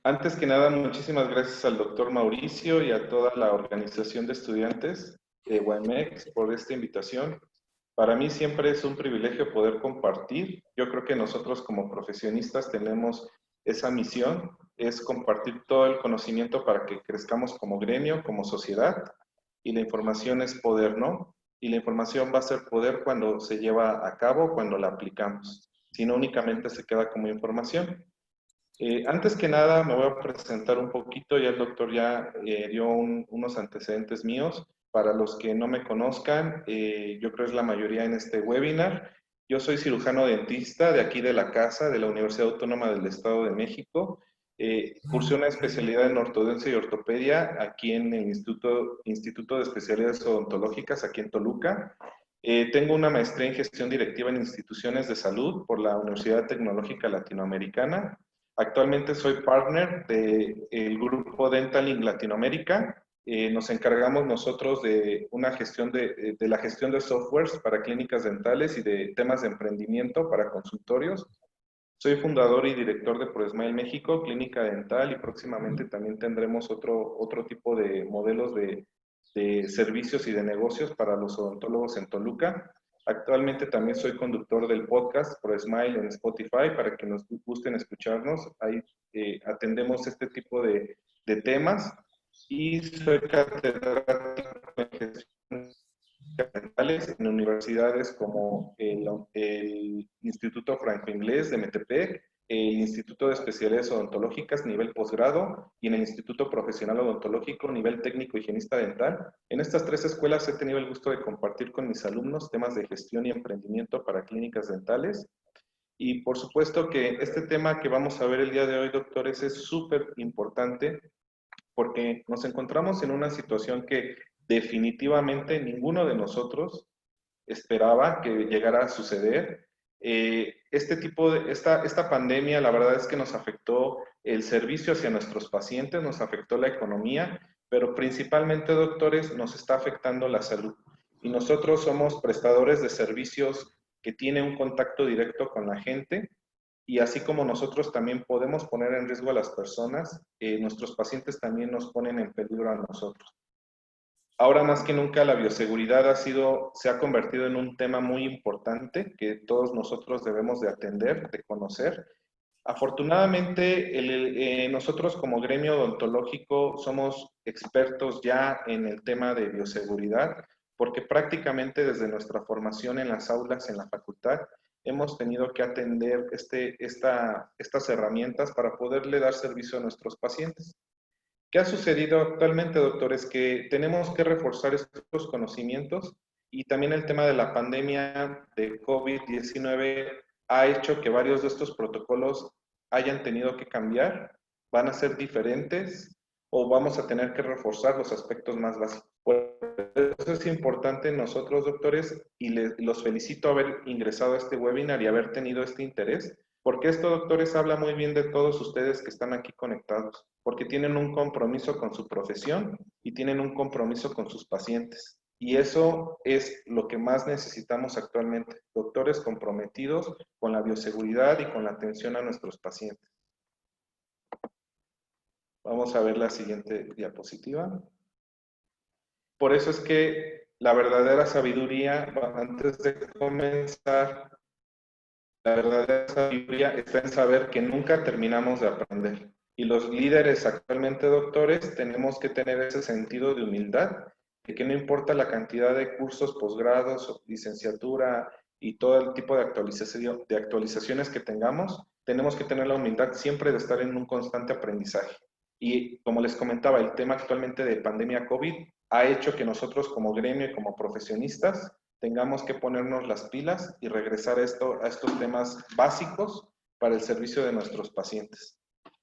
Antes que nada, muchísimas gracias al doctor Mauricio y a toda la organización de estudiantes de UAMEX por esta invitación. Para mí siempre es un privilegio poder compartir. Yo creo que nosotros como profesionistas tenemos esa misión, es compartir todo el conocimiento para que crezcamos como gremio, como sociedad, y la información es poder, ¿no? Y la información va a ser poder cuando se lleva a cabo, cuando la aplicamos, si no únicamente se queda como información. Antes que nada, me voy a presentar un poquito, ya el doctor ya dio unos antecedentes míos. Para los que no me conozcan, yo creo que es la mayoría en este webinar. Yo soy cirujano dentista de aquí de la casa, de la Universidad Autónoma del Estado de México. Cursé una especialidad en ortodoncia y ortopedia aquí en el Instituto de Especialidades Odontológicas, aquí en Toluca. Tengo una maestría en gestión directiva en instituciones de salud por la Universidad Tecnológica Latinoamericana. Actualmente soy partner del grupo Dentalink Latinoamérica. Nos encargamos nosotros de una gestión de la gestión de softwares para clínicas dentales y de temas de emprendimiento para consultorios. Soy fundador y director de ProSmile México, clínica dental, y próximamente también tendremos otro tipo de modelos de servicios y de negocios para los odontólogos en Toluca. Actualmente también soy conductor del podcast ProSmile en Spotify para que nos gusten escucharnos. Ahí atendemos este tipo de temas y soy catedrático en gestión en universidades como el Instituto Franco-Inglés de Metepec, el Instituto de Especialidades Odontológicas nivel posgrado y en el Instituto Profesional Odontológico nivel técnico higienista dental. En estas tres escuelas he tenido el gusto de compartir con mis alumnos temas de gestión y emprendimiento para clínicas dentales. Y por supuesto que este tema que vamos a ver el día de hoy, doctores, es súper importante porque nos encontramos en una situación que definitivamente ninguno de nosotros esperaba que llegara a suceder. Esta pandemia, la verdad es que nos afectó el servicio hacia nuestros pacientes, nos afectó la economía, pero principalmente, doctores, nos está afectando la salud. Y nosotros somos prestadores de servicios que tienen un contacto directo con la gente, y así como nosotros también podemos poner en riesgo a las personas, nuestros pacientes también nos ponen en peligro a nosotros. Ahora más que nunca la bioseguridad se ha convertido en un tema muy importante que todos nosotros debemos de atender, de conocer. Afortunadamente, nosotros como gremio odontológico somos expertos ya en el tema de bioseguridad, porque prácticamente desde nuestra formación en las aulas, en la facultad, hemos tenido que atender estas herramientas para poderle dar servicio a nuestros pacientes. ¿Qué ha sucedido actualmente, doctor? Es que tenemos que reforzar estos conocimientos y también el tema de la pandemia de COVID-19 ha hecho que varios de estos protocolos hayan tenido que cambiar, van a ser diferentes o vamos a tener que reforzar los aspectos más básicos. Por eso es importante nosotros, doctores, y los felicito haber ingresado a este webinar y haber tenido este interés, porque esto, doctores, habla muy bien de todos ustedes que están aquí conectados, porque tienen un compromiso con su profesión y tienen un compromiso con sus pacientes. Y eso es lo que más necesitamos actualmente, doctores comprometidos con la bioseguridad y con la atención a nuestros pacientes. Vamos a ver la siguiente diapositiva. Por eso es que la verdadera sabiduría, antes de comenzar, la verdadera sabiduría está en saber que nunca terminamos de aprender. Y los líderes actualmente, doctores, tenemos que tener ese sentido de humildad, de que no importa la cantidad de cursos, posgrados, licenciatura y todo el tipo de actualizaciones que tengamos, tenemos que tener la humildad siempre de estar en un constante aprendizaje. Y como les comentaba, el tema actualmente de pandemia COVID ha hecho que nosotros como gremio y como profesionistas tengamos que ponernos las pilas y regresar a estos temas básicos para el servicio de nuestros pacientes.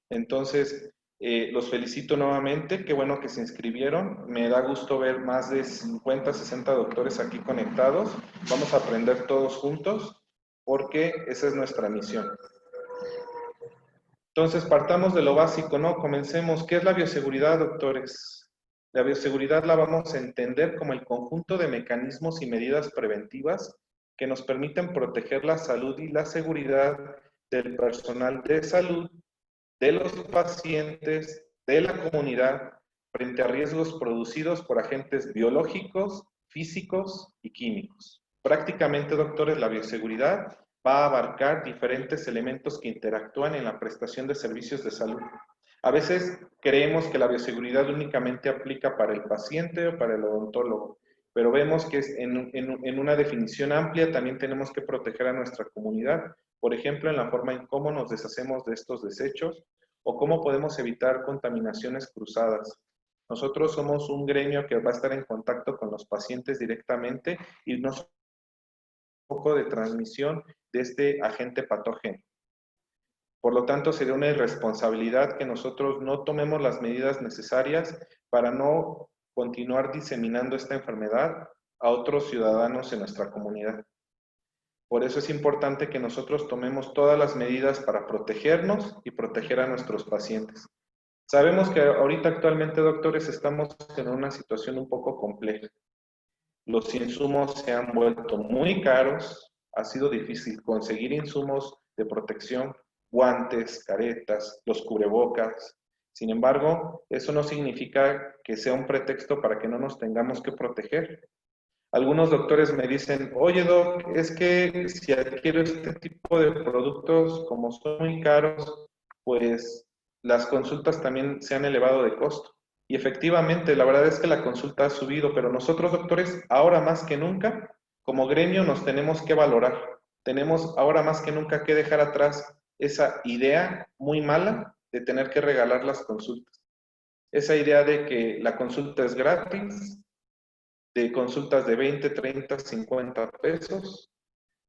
Entonces, los felicito nuevamente, qué bueno que se inscribieron, me da gusto ver más de 50, 60 doctores aquí conectados, vamos a aprender todos juntos porque esa es nuestra misión. Entonces, partamos de lo básico, ¿no? Comencemos. ¿Qué es la bioseguridad, doctores? La bioseguridad la vamos a entender como el conjunto de mecanismos y medidas preventivas que nos permiten proteger la salud y la seguridad del personal de salud, de los pacientes, de la comunidad, frente a riesgos producidos por agentes biológicos, físicos y químicos. Prácticamente, doctores, la bioseguridad va a abarcar diferentes elementos que interactúan en la prestación de servicios de salud. A veces creemos que la bioseguridad únicamente aplica para el paciente o para el odontólogo, pero vemos que en una definición amplia también tenemos que proteger a nuestra comunidad, por ejemplo, en la forma en cómo nos deshacemos de estos desechos o cómo podemos evitar contaminaciones cruzadas. Nosotros somos un gremio que va a estar en contacto con los pacientes directamente y nos un poco de transmisión de este agente patógeno. Por lo tanto, sería una irresponsabilidad que nosotros no tomemos las medidas necesarias para no continuar diseminando esta enfermedad a otros ciudadanos en nuestra comunidad. Por eso es importante que nosotros tomemos todas las medidas para protegernos y proteger a nuestros pacientes. Sabemos que ahorita actualmente, doctores, estamos en una situación un poco compleja. Los insumos se han vuelto muy caros, ha sido difícil conseguir insumos de protección, guantes, caretas, los cubrebocas. Sin embargo, eso no significa que sea un pretexto para que no nos tengamos que proteger. Algunos doctores me dicen, oye doc, es que si adquiero este tipo de productos, como son muy caros, pues las consultas también se han elevado de costo. Y efectivamente, la verdad es que la consulta ha subido, pero nosotros doctores, ahora más que nunca, como gremio nos tenemos que valorar. Tenemos ahora más que nunca que dejar atrás esa idea muy mala de tener que regalar las consultas. Esa idea de que la consulta es gratis, de consultas de 20, 30, 50 pesos,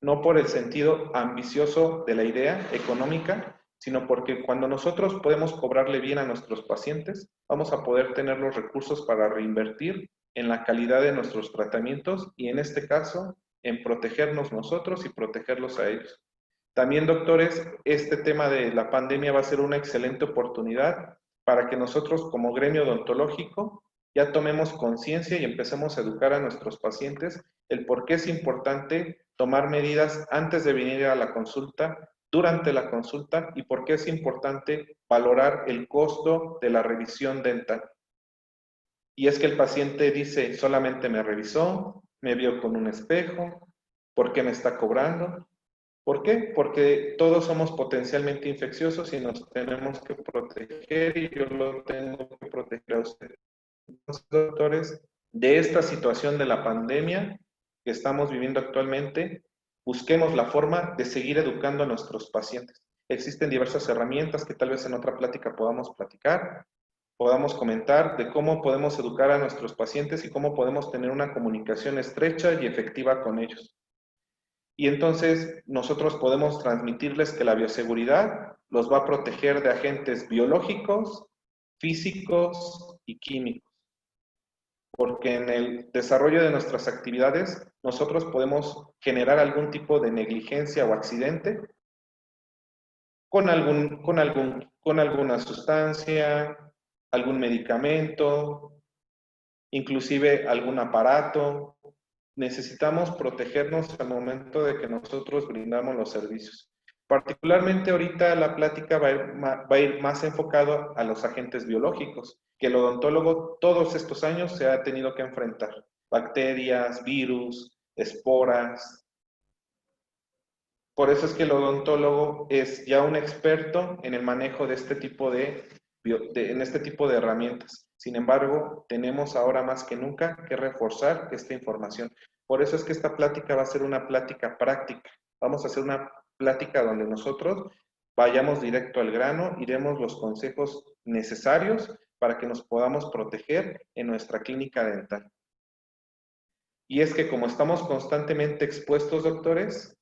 no por el sentido ambicioso de la idea económica, sino porque cuando nosotros podemos cobrarle bien a nuestros pacientes, vamos a poder tener los recursos para reinvertir en la calidad de nuestros tratamientos y en este caso, en protegernos nosotros y protegerlos a ellos. También, doctores, este tema de la pandemia va a ser una excelente oportunidad para que nosotros como gremio odontológico ya tomemos conciencia y empecemos a educar a nuestros pacientes el por qué es importante tomar medidas antes de venir a la consulta, durante la consulta y por qué es importante valorar el costo de la revisión dental. Y es que el paciente dice, solamente me revisó, me vio con un espejo, ¿por qué me está cobrando? ¿Por qué? Porque todos somos potencialmente infecciosos y nos tenemos que proteger y yo lo tengo que proteger a usted. Entonces, doctores, de esta situación de la pandemia que estamos viviendo actualmente, busquemos la forma de seguir educando a nuestros pacientes. Existen diversas herramientas que tal vez en otra plática podamos platicar, podamos comentar de cómo podemos educar a nuestros pacientes y cómo podemos tener una comunicación estrecha y efectiva con ellos. Y entonces nosotros podemos transmitirles que la bioseguridad los va a proteger de agentes biológicos, físicos y químicos. Porque en el desarrollo de nuestras actividades nosotros podemos generar algún tipo de negligencia o accidente con alguna sustancia, algún medicamento, inclusive algún aparato. Necesitamos protegernos al momento de que nosotros brindamos los servicios. Particularmente ahorita la plática va a ir más enfocado a los agentes biológicos, que el odontólogo todos estos años se ha tenido que enfrentar. Bacterias, virus, esporas. Por eso es que el odontólogo es ya un experto en el manejo de este tipo en este tipo de herramientas. Sin embargo, tenemos ahora más que nunca que reforzar esta información. Por eso es que esta plática va a ser una plática práctica. Vamos a hacer una plática donde nosotros vayamos directo al grano y demos los consejos necesarios para que nos podamos proteger en nuestra clínica dental. Y es que como estamos constantemente expuestos, doctores,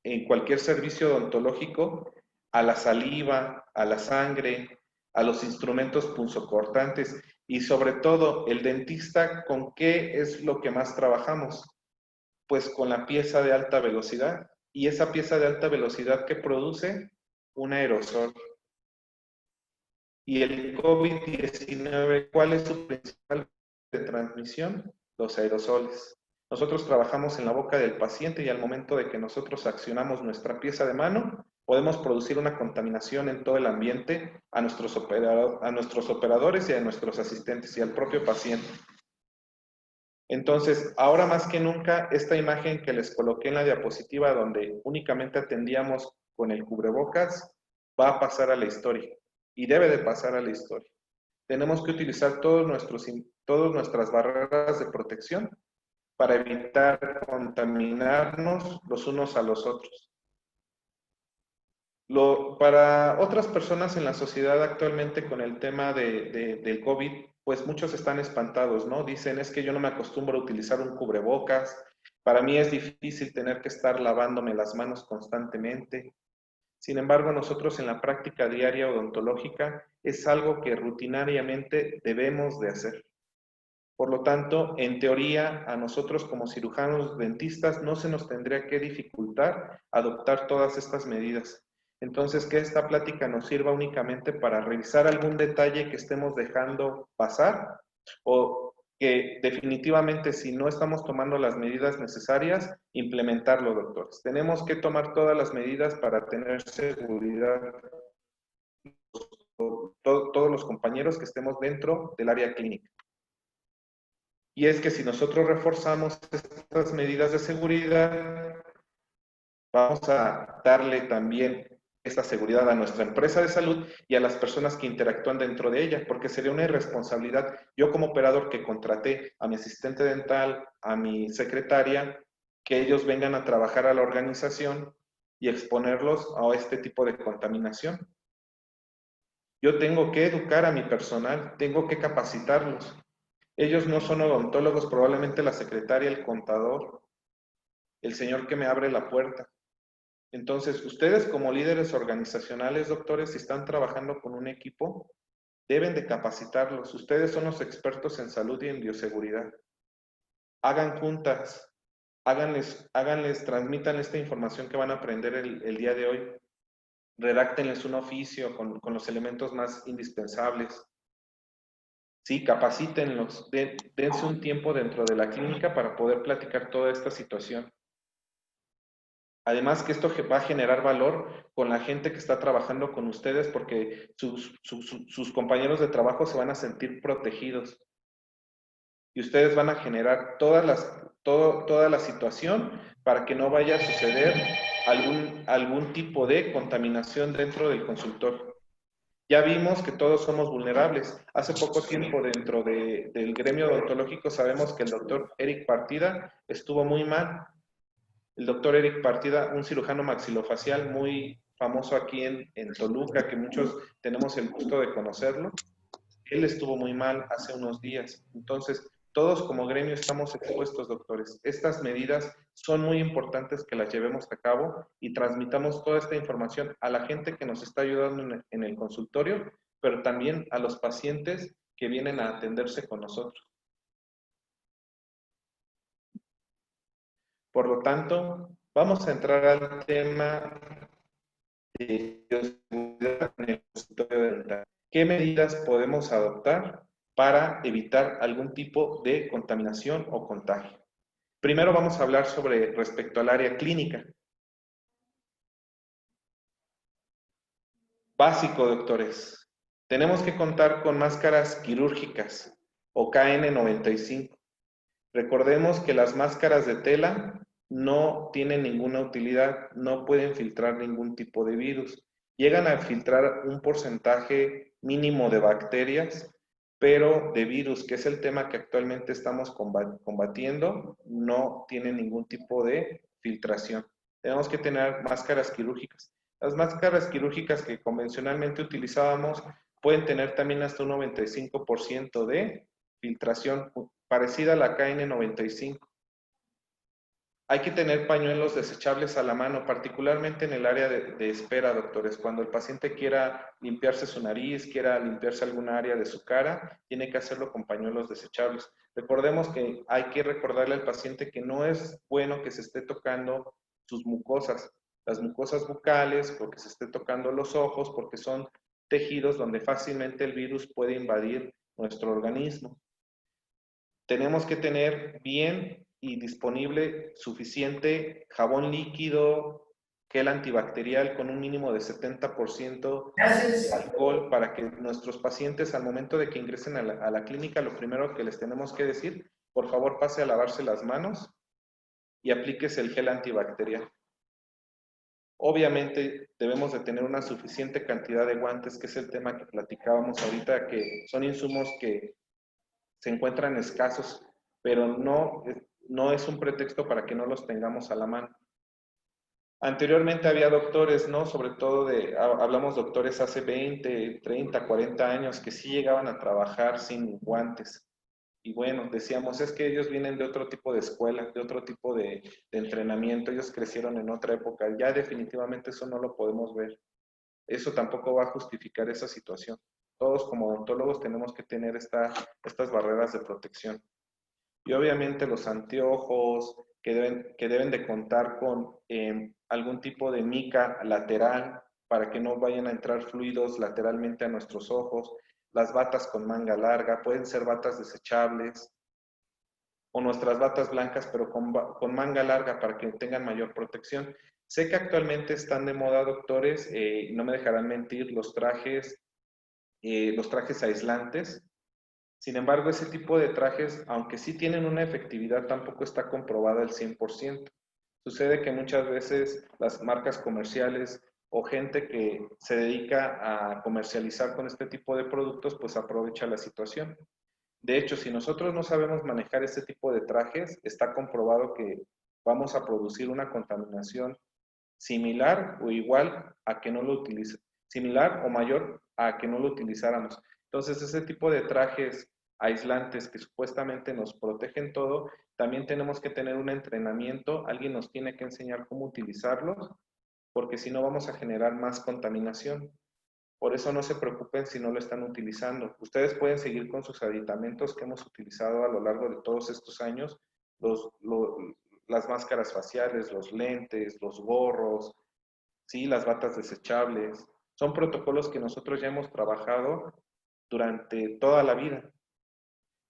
en cualquier servicio odontológico, a la saliva, a la sangre, a los instrumentos punzocortantes y sobre todo el dentista, ¿con qué es lo que más trabajamos? Pues con la pieza de alta velocidad. Y esa pieza de alta velocidad que produce un aerosol. Y el COVID-19, ¿cuál es su principal de transmisión? Los aerosoles. Nosotros trabajamos en la boca del paciente y al momento de que nosotros accionamos nuestra pieza de mano, podemos producir una contaminación en todo el ambiente a nuestros operadores y a nuestros asistentes y al propio paciente. Entonces, ahora más que nunca, esta imagen que les coloqué en la diapositiva donde únicamente atendíamos con el cubrebocas, va a pasar a la historia y debe de pasar a la historia. Tenemos que utilizar todas nuestras barreras de protección para evitar contaminarnos los unos a los otros. Para otras personas en la sociedad actualmente con el tema del COVID, pues muchos están espantados, ¿no? Dicen, es que yo no me acostumbro a utilizar un cubrebocas, para mí es difícil tener que estar lavándome las manos constantemente. Sin embargo, nosotros en la práctica diaria odontológica es algo que rutinariamente debemos de hacer. Por lo tanto, en teoría, a nosotros como cirujanos dentistas no se nos tendría que dificultar adoptar todas estas medidas. Entonces, que esta plática nos sirva únicamente para revisar algún detalle que estemos dejando pasar o que definitivamente si no estamos tomando las medidas necesarias, implementarlo, doctores. Tenemos que tomar todas las medidas para tener seguridad todos los compañeros que estemos dentro del área clínica. Y es que si nosotros reforzamos estas medidas de seguridad, vamos a darle también esta seguridad a nuestra empresa de salud y a las personas que interactúan dentro de ella, porque sería una irresponsabilidad. Yo como operador que contraté a mi asistente dental, a mi secretaria, que ellos vengan a trabajar a la organización y exponerlos a este tipo de contaminación. Yo tengo que educar a mi personal, tengo que capacitarlos. Ellos no son odontólogos, probablemente la secretaria, el contador, el señor que me abre la puerta. Entonces, ustedes como líderes organizacionales, doctores, si están trabajando con un equipo, deben de capacitarlos. Ustedes son los expertos en salud y en bioseguridad. Hagan juntas, transmitan esta información que van a aprender el día de hoy. Redáctenles un oficio con los elementos más indispensables. Sí, capacítenlos, dense un tiempo dentro de la clínica para poder platicar toda esta situación. Además que esto va a generar valor con la gente que está trabajando con ustedes porque sus compañeros de trabajo se van a sentir protegidos. Y ustedes van a generar toda la situación para que no vaya a suceder algún tipo de contaminación dentro del consultorio. Ya vimos que todos somos vulnerables. Hace poco tiempo dentro del gremio odontológico sabemos que el doctor Eric Partida estuvo muy mal. El doctor Eric Partida, un cirujano maxilofacial muy famoso aquí en Toluca, que muchos tenemos el gusto de conocerlo, él estuvo muy mal hace unos días. Entonces, todos como gremio estamos expuestos, doctores. Estas medidas son muy importantes que las llevemos a cabo y transmitamos toda esta información a la gente que nos está ayudando en el consultorio, pero también a los pacientes que vienen a atenderse con nosotros. Por lo tanto, vamos a entrar al tema de bioseguridad en el consultorio dental. ¿Qué medidas podemos adoptar para evitar algún tipo de contaminación o contagio? Primero vamos a hablar sobre respecto al área clínica. Básico, doctores. Tenemos que contar con máscaras quirúrgicas o KN95. Recordemos que las máscaras de tela no tienen ninguna utilidad, no pueden filtrar ningún tipo de virus. Llegan a filtrar un porcentaje mínimo de bacterias, pero de virus, que es el tema que actualmente estamos combatiendo, no tiene ningún tipo de filtración. Tenemos que tener máscaras quirúrgicas. Las máscaras quirúrgicas que convencionalmente utilizábamos pueden tener también hasta un 95% de filtración parecida a la KN95. Hay que tener pañuelos desechables a la mano, particularmente en el área de espera, doctores. Cuando el paciente quiera limpiarse su nariz, quiera limpiarse alguna área de su cara, tiene que hacerlo con pañuelos desechables. Recordemos que hay que recordarle al paciente que no es bueno que se esté tocando sus mucosas, las mucosas bucales, porque se esté tocando los ojos, porque son tejidos donde fácilmente el virus puede invadir nuestro organismo. Tenemos que tener bien y disponible suficiente jabón líquido, gel antibacterial con un mínimo de 70% Gracias. alcohol para que nuestros pacientes al momento de que ingresen a la clínica, lo primero que les tenemos que decir, por favor pase a lavarse las manos y aplíquese el gel antibacterial. Obviamente debemos de tener una suficiente cantidad de guantes, que es el tema que platicábamos ahorita, que son insumos que se encuentran escasos, pero no es un pretexto para que no los tengamos a la mano. Anteriormente había doctores, ¿no? Sobre todo hablamos doctores hace 20, 30, 40 años que sí llegaban a trabajar sin guantes. Y bueno, decíamos, es que ellos vienen de otro tipo de escuela, de otro tipo de entrenamiento, ellos crecieron en otra época. Ya definitivamente eso no lo podemos ver. Eso tampoco va a justificar esa situación. Todos como odontólogos tenemos que tener estas barreras de protección. Y obviamente los anteojos que deben de contar con algún tipo de mica lateral para que no vayan a entrar fluidos lateralmente a nuestros ojos. Las batas con manga larga, pueden ser batas desechables o nuestras batas blancas pero con manga larga para que tengan mayor protección. Sé que actualmente están de moda, doctores, no me dejarán mentir, los trajes aislantes. Sin embargo, ese tipo de trajes, aunque sí tienen una efectividad, tampoco está comprobada al 100%. Sucede que muchas veces las marcas comerciales o gente que se dedica a comercializar con este tipo de productos, pues aprovecha la situación. De hecho, si nosotros no sabemos manejar este tipo de trajes, está comprobado que vamos a producir una contaminación similar o igual a que no lo utilice, similar o mayor a que no lo utilizáramos. Entonces, ese tipo de trajes aislantes que supuestamente nos protegen todo, también tenemos que tener un entrenamiento, alguien nos tiene que enseñar cómo utilizarlos, porque si no vamos a generar más contaminación. Por eso no se preocupen si no lo están utilizando. Ustedes pueden seguir con sus aditamentos que hemos utilizado a lo largo de todos estos años, los, lo, las máscaras faciales, los lentes, los gorros, ¿sí? Las batas desechables. Son protocolos que nosotros ya hemos trabajado durante toda la vida.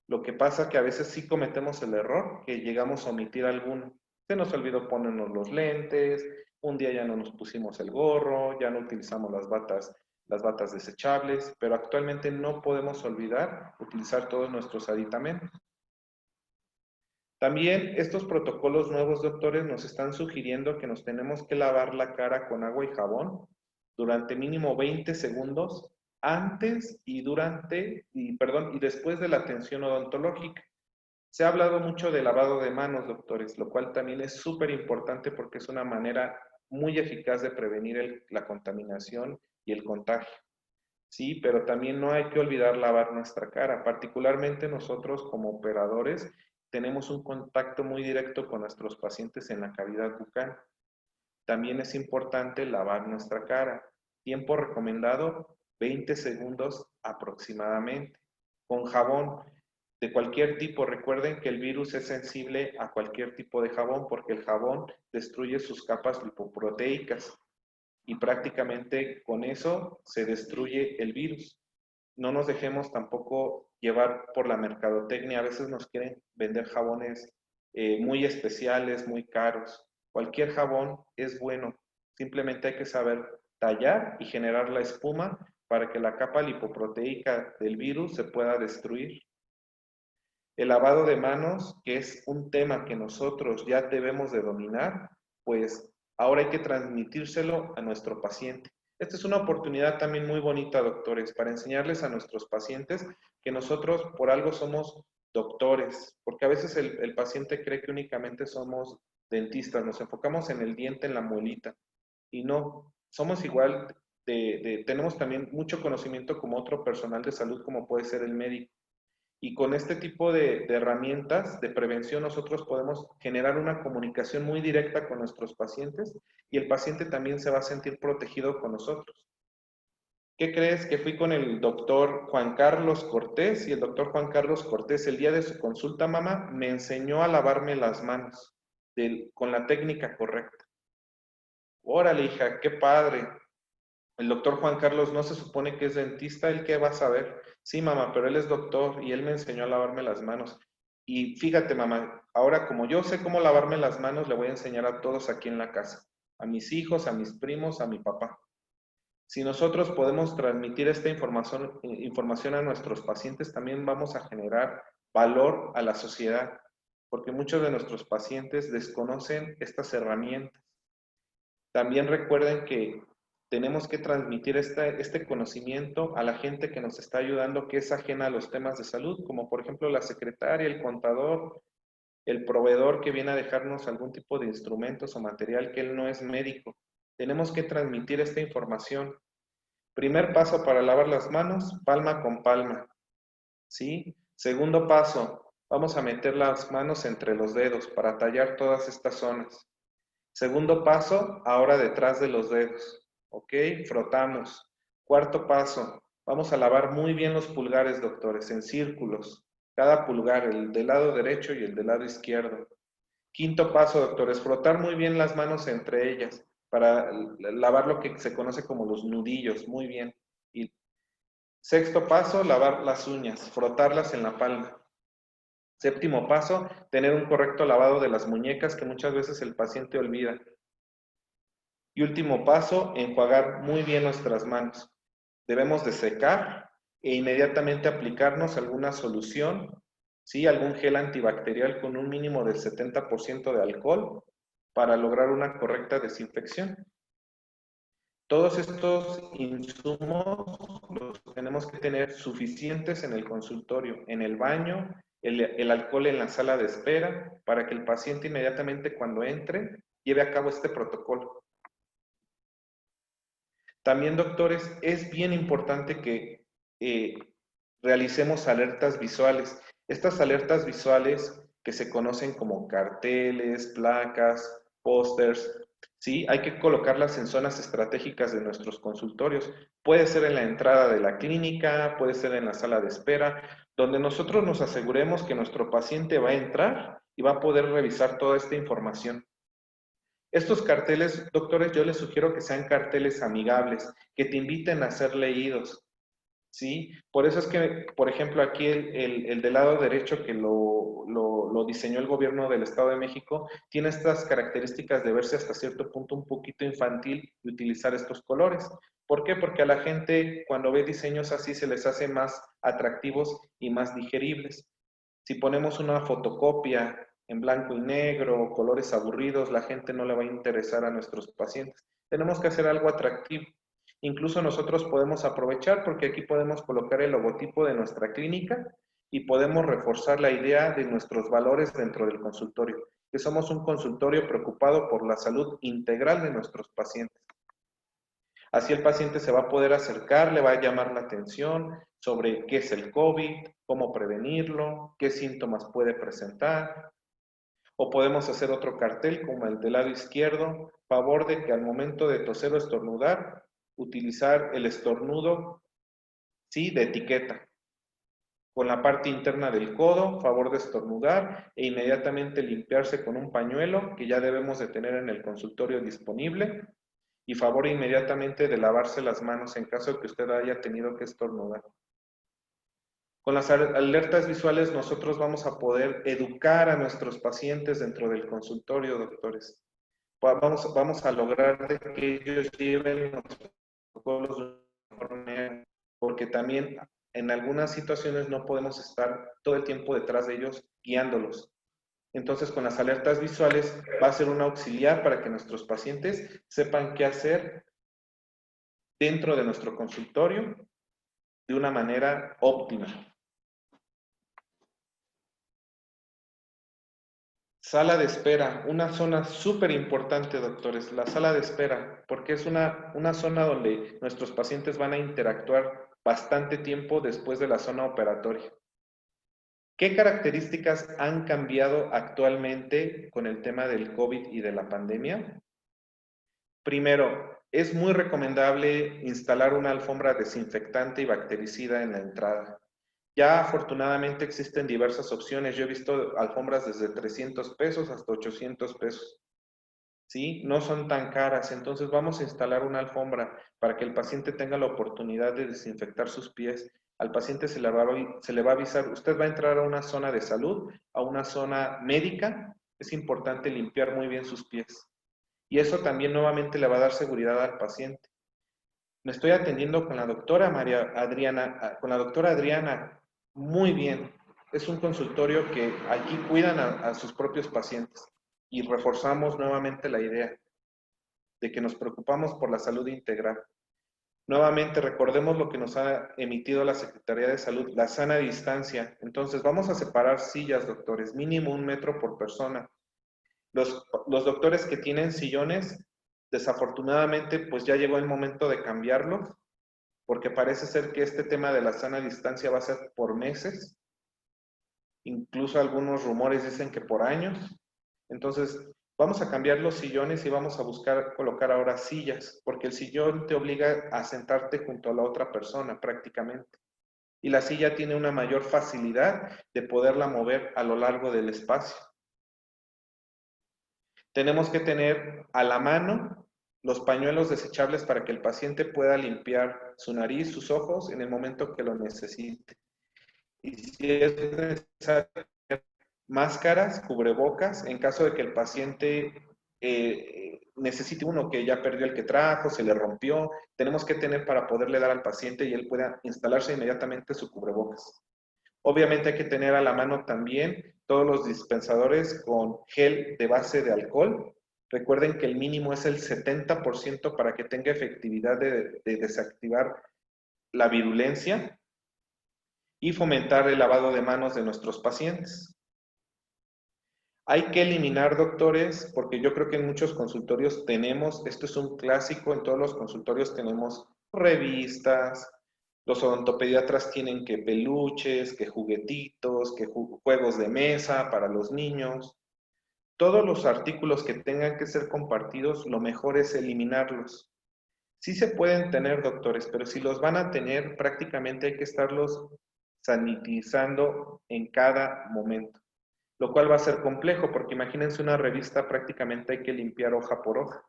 Lo que pasa es que a veces sí cometemos el error que llegamos a omitir alguno. Se nos olvidó ponernos los lentes, un día ya no nos pusimos el gorro, ya no utilizamos las batas desechables, pero actualmente no podemos olvidar utilizar todos nuestros aditamentos. También estos protocolos nuevos, doctores, nos están sugiriendo que nos tenemos que lavar la cara con agua y jabón durante mínimo 20 segundos antes y y después de la atención odontológica. Se ha hablado mucho de lavado de manos, doctores, lo cual también es súper importante porque es una manera muy eficaz de prevenir la contaminación y el contagio. Sí, pero también no hay que olvidar lavar nuestra cara. Particularmente nosotros como operadores tenemos un contacto muy directo con nuestros pacientes en la cavidad bucal. También es importante lavar nuestra cara. Tiempo recomendado, 20 segundos aproximadamente. Con jabón de cualquier tipo. Recuerden que el virus es sensible a cualquier tipo de jabón porque el jabón destruye sus capas lipoproteicas y prácticamente con eso se destruye el virus. No nos dejemos tampoco llevar por la mercadotecnia. A veces nos quieren vender jabones muy especiales, muy caros. Cualquier jabón es bueno. Simplemente hay que saber tallar y generar la espuma para que la capa lipoproteica del virus se pueda destruir. El lavado de manos, que es un tema que nosotros ya debemos de dominar, pues ahora hay que transmitírselo a nuestro paciente. Esta es una oportunidad también muy bonita, doctores, para enseñarles a nuestros pacientes que nosotros por algo somos doctores, porque a veces el paciente cree que únicamente somos dentistas, nos enfocamos en el diente, en la muelita, y no, somos igual, tenemos también mucho conocimiento como otro personal de salud, como puede ser el médico. Y con este tipo de herramientas de prevención nosotros podemos generar una comunicación muy directa con nuestros pacientes y el paciente también se va a sentir protegido con nosotros. ¿Qué crees? Que fui con el doctor Juan Carlos Cortés y el doctor Juan Carlos Cortés el día de su consulta, mamá, me enseñó a lavarme las manos con la técnica correcta. Órale, hija, qué padre. El doctor Juan Carlos no se supone que es dentista, ¿él qué va a saber? Sí, mamá, pero él es doctor y él me enseñó a lavarme las manos. Y fíjate, mamá, ahora como yo sé cómo lavarme las manos, le voy a enseñar a todos aquí en la casa. a mis hijos, a mis primos, a mi papá. Si nosotros podemos transmitir esta información a nuestros pacientes, también vamos a generar valor a la sociedad, porque muchos de nuestros pacientes desconocen estas herramientas. También recuerden que tenemos que transmitir este conocimiento a la gente que nos está ayudando, que es ajena a los temas de salud, como por ejemplo la secretaria, el contador, el proveedor que viene a dejarnos algún tipo de instrumentos o material que él no es médico. Tenemos que transmitir esta información. Primer paso para lavar las manos, palma con palma. ¿Sí? Segundo paso, vamos a meter las manos entre los dedos para tallar todas estas zonas. Segundo paso, ahora detrás de los dedos. ¿Ok? Frotamos. Cuarto paso, vamos a lavar muy bien los pulgares, doctores, en círculos. Cada pulgar, el del lado derecho y el del lado izquierdo. Quinto paso, doctores, frotar muy bien las manos entre ellas para lavar lo que se conoce como los nudillos, muy bien. Y sexto paso, lavar las uñas, frotarlas en la palma. Séptimo paso, tener un correcto lavado de las muñecas que muchas veces el paciente olvida. Y último paso, enjuagar muy bien nuestras manos. Debemos de secar e inmediatamente aplicarnos alguna solución, ¿sí? Algún gel antibacterial con un mínimo del 70% de alcohol para lograr una correcta desinfección. Todos estos insumos los tenemos que tener suficientes en el consultorio, en el baño, el alcohol en la sala de espera, para que el paciente inmediatamente cuando entre lleve a cabo este protocolo. También, doctores, es bien importante que realicemos alertas visuales. Estas alertas visuales que se conocen como carteles, placas, pósters, ¿sí? Hay que colocarlas en zonas estratégicas de nuestros consultorios. Puede ser en la entrada de la clínica, puede ser en la sala de espera, donde nosotros nos aseguremos que nuestro paciente va a entrar y va a poder revisar toda esta información. Estos carteles, doctores, yo les sugiero que sean carteles amigables, que te inviten a ser leídos, ¿sí? Por eso es que, por ejemplo, aquí el del lado derecho, que lo diseñó el gobierno del Estado de México, tiene estas características de verse hasta cierto punto un poquito infantil y utilizar estos colores. ¿Por qué? Porque a la gente cuando ve diseños así se les hace más atractivos y más digeribles. Si ponemos una fotocopia en blanco y negro, colores aburridos, la gente no le va a interesar a nuestros pacientes. Tenemos que hacer algo atractivo. Incluso nosotros podemos aprovechar porque aquí podemos colocar el logotipo de nuestra clínica y podemos reforzar la idea de nuestros valores dentro del consultorio, que somos un consultorio preocupado por la salud integral de nuestros pacientes. Así el paciente se va a poder acercar, le va a llamar la atención sobre qué es el COVID, cómo prevenirlo, qué síntomas puede presentar. O podemos hacer otro cartel como el del lado izquierdo, favor de que al momento de toser o estornudar, utilizar el estornudo, sí, de etiqueta. Con la parte interna del codo, favor de estornudar e inmediatamente limpiarse con un pañuelo que ya debemos de tener en el consultorio disponible y favor inmediatamente de lavarse las manos en caso de que usted haya tenido que estornudar. Con las alertas visuales nosotros vamos a poder educar a nuestros pacientes dentro del consultorio, doctores. Vamos a lograr de que ellos lleven los protocolos de una manera, porque también en algunas situaciones no podemos estar todo el tiempo detrás de ellos guiándolos. Entonces, con las alertas visuales va a ser un auxiliar para que nuestros pacientes sepan qué hacer dentro de nuestro consultorio de una manera óptima. Sala de espera, una zona súper importante, doctores, la sala de espera, porque es una zona donde nuestros pacientes van a interactuar bastante tiempo después de la zona operatoria. ¿Qué características han cambiado actualmente con el tema del COVID y de la pandemia? Primero, es muy recomendable instalar una alfombra desinfectante y bactericida en la entrada. Ya afortunadamente existen diversas opciones. Yo he visto alfombras desde 300 pesos hasta 800 pesos. ¿Sí? No son tan caras. Entonces vamos a instalar una alfombra para que el paciente tenga la oportunidad de desinfectar sus pies. Al paciente se le va a avisar, usted va a entrar a una zona de salud, a una zona médica. Es importante limpiar muy bien sus pies. Y eso también nuevamente le va a dar seguridad al paciente. Me estoy atendiendo con la doctora con la doctora Adriana, muy bien. Es un consultorio que aquí cuidan a sus propios pacientes y reforzamos nuevamente la idea de que nos preocupamos por la salud integral. Nuevamente, recordemos lo que nos ha emitido la Secretaría de Salud, la sana distancia. Entonces, vamos a separar sillas, doctores, mínimo 1 metro por persona. Los doctores que tienen sillones, desafortunadamente, pues ya llegó el momento de cambiarlos, porque parece ser que este tema de la sana distancia va a ser por meses. Incluso algunos rumores dicen que por años. Entonces, vamos a cambiar los sillones y vamos a buscar colocar ahora sillas, porque el sillón te obliga a sentarte junto a la otra persona prácticamente. Y la silla tiene una mayor facilidad de poderla mover a lo largo del espacio. Tenemos que tener a la mano los pañuelos desechables para que el paciente pueda limpiar su nariz, sus ojos en el momento que lo necesite. Y si es necesario, máscaras, cubrebocas, en caso de que el paciente necesite uno que ya perdió el que trajo, se le rompió, tenemos que tener para poderle dar al paciente y él pueda instalarse inmediatamente su cubrebocas. Obviamente hay que tener a la mano también todos los dispensadores con gel de base de alcohol. Recuerden que el mínimo es el 70% para que tenga efectividad de desactivar la virulencia y fomentar el lavado de manos de nuestros pacientes. Hay que eliminar, doctores, porque yo creo que en muchos consultorios tenemos, esto es un clásico, en todos los consultorios tenemos revistas, los odontopediatras tienen que peluches, que juguetitos, que juegos de mesa para los niños. Todos los artículos que tengan que ser compartidos, lo mejor es eliminarlos. Sí se pueden tener, doctores, pero si los van a tener, prácticamente hay que estarlos sanitizando en cada momento, lo cual va a ser complejo, porque imagínense una revista, prácticamente hay que limpiar hoja por hoja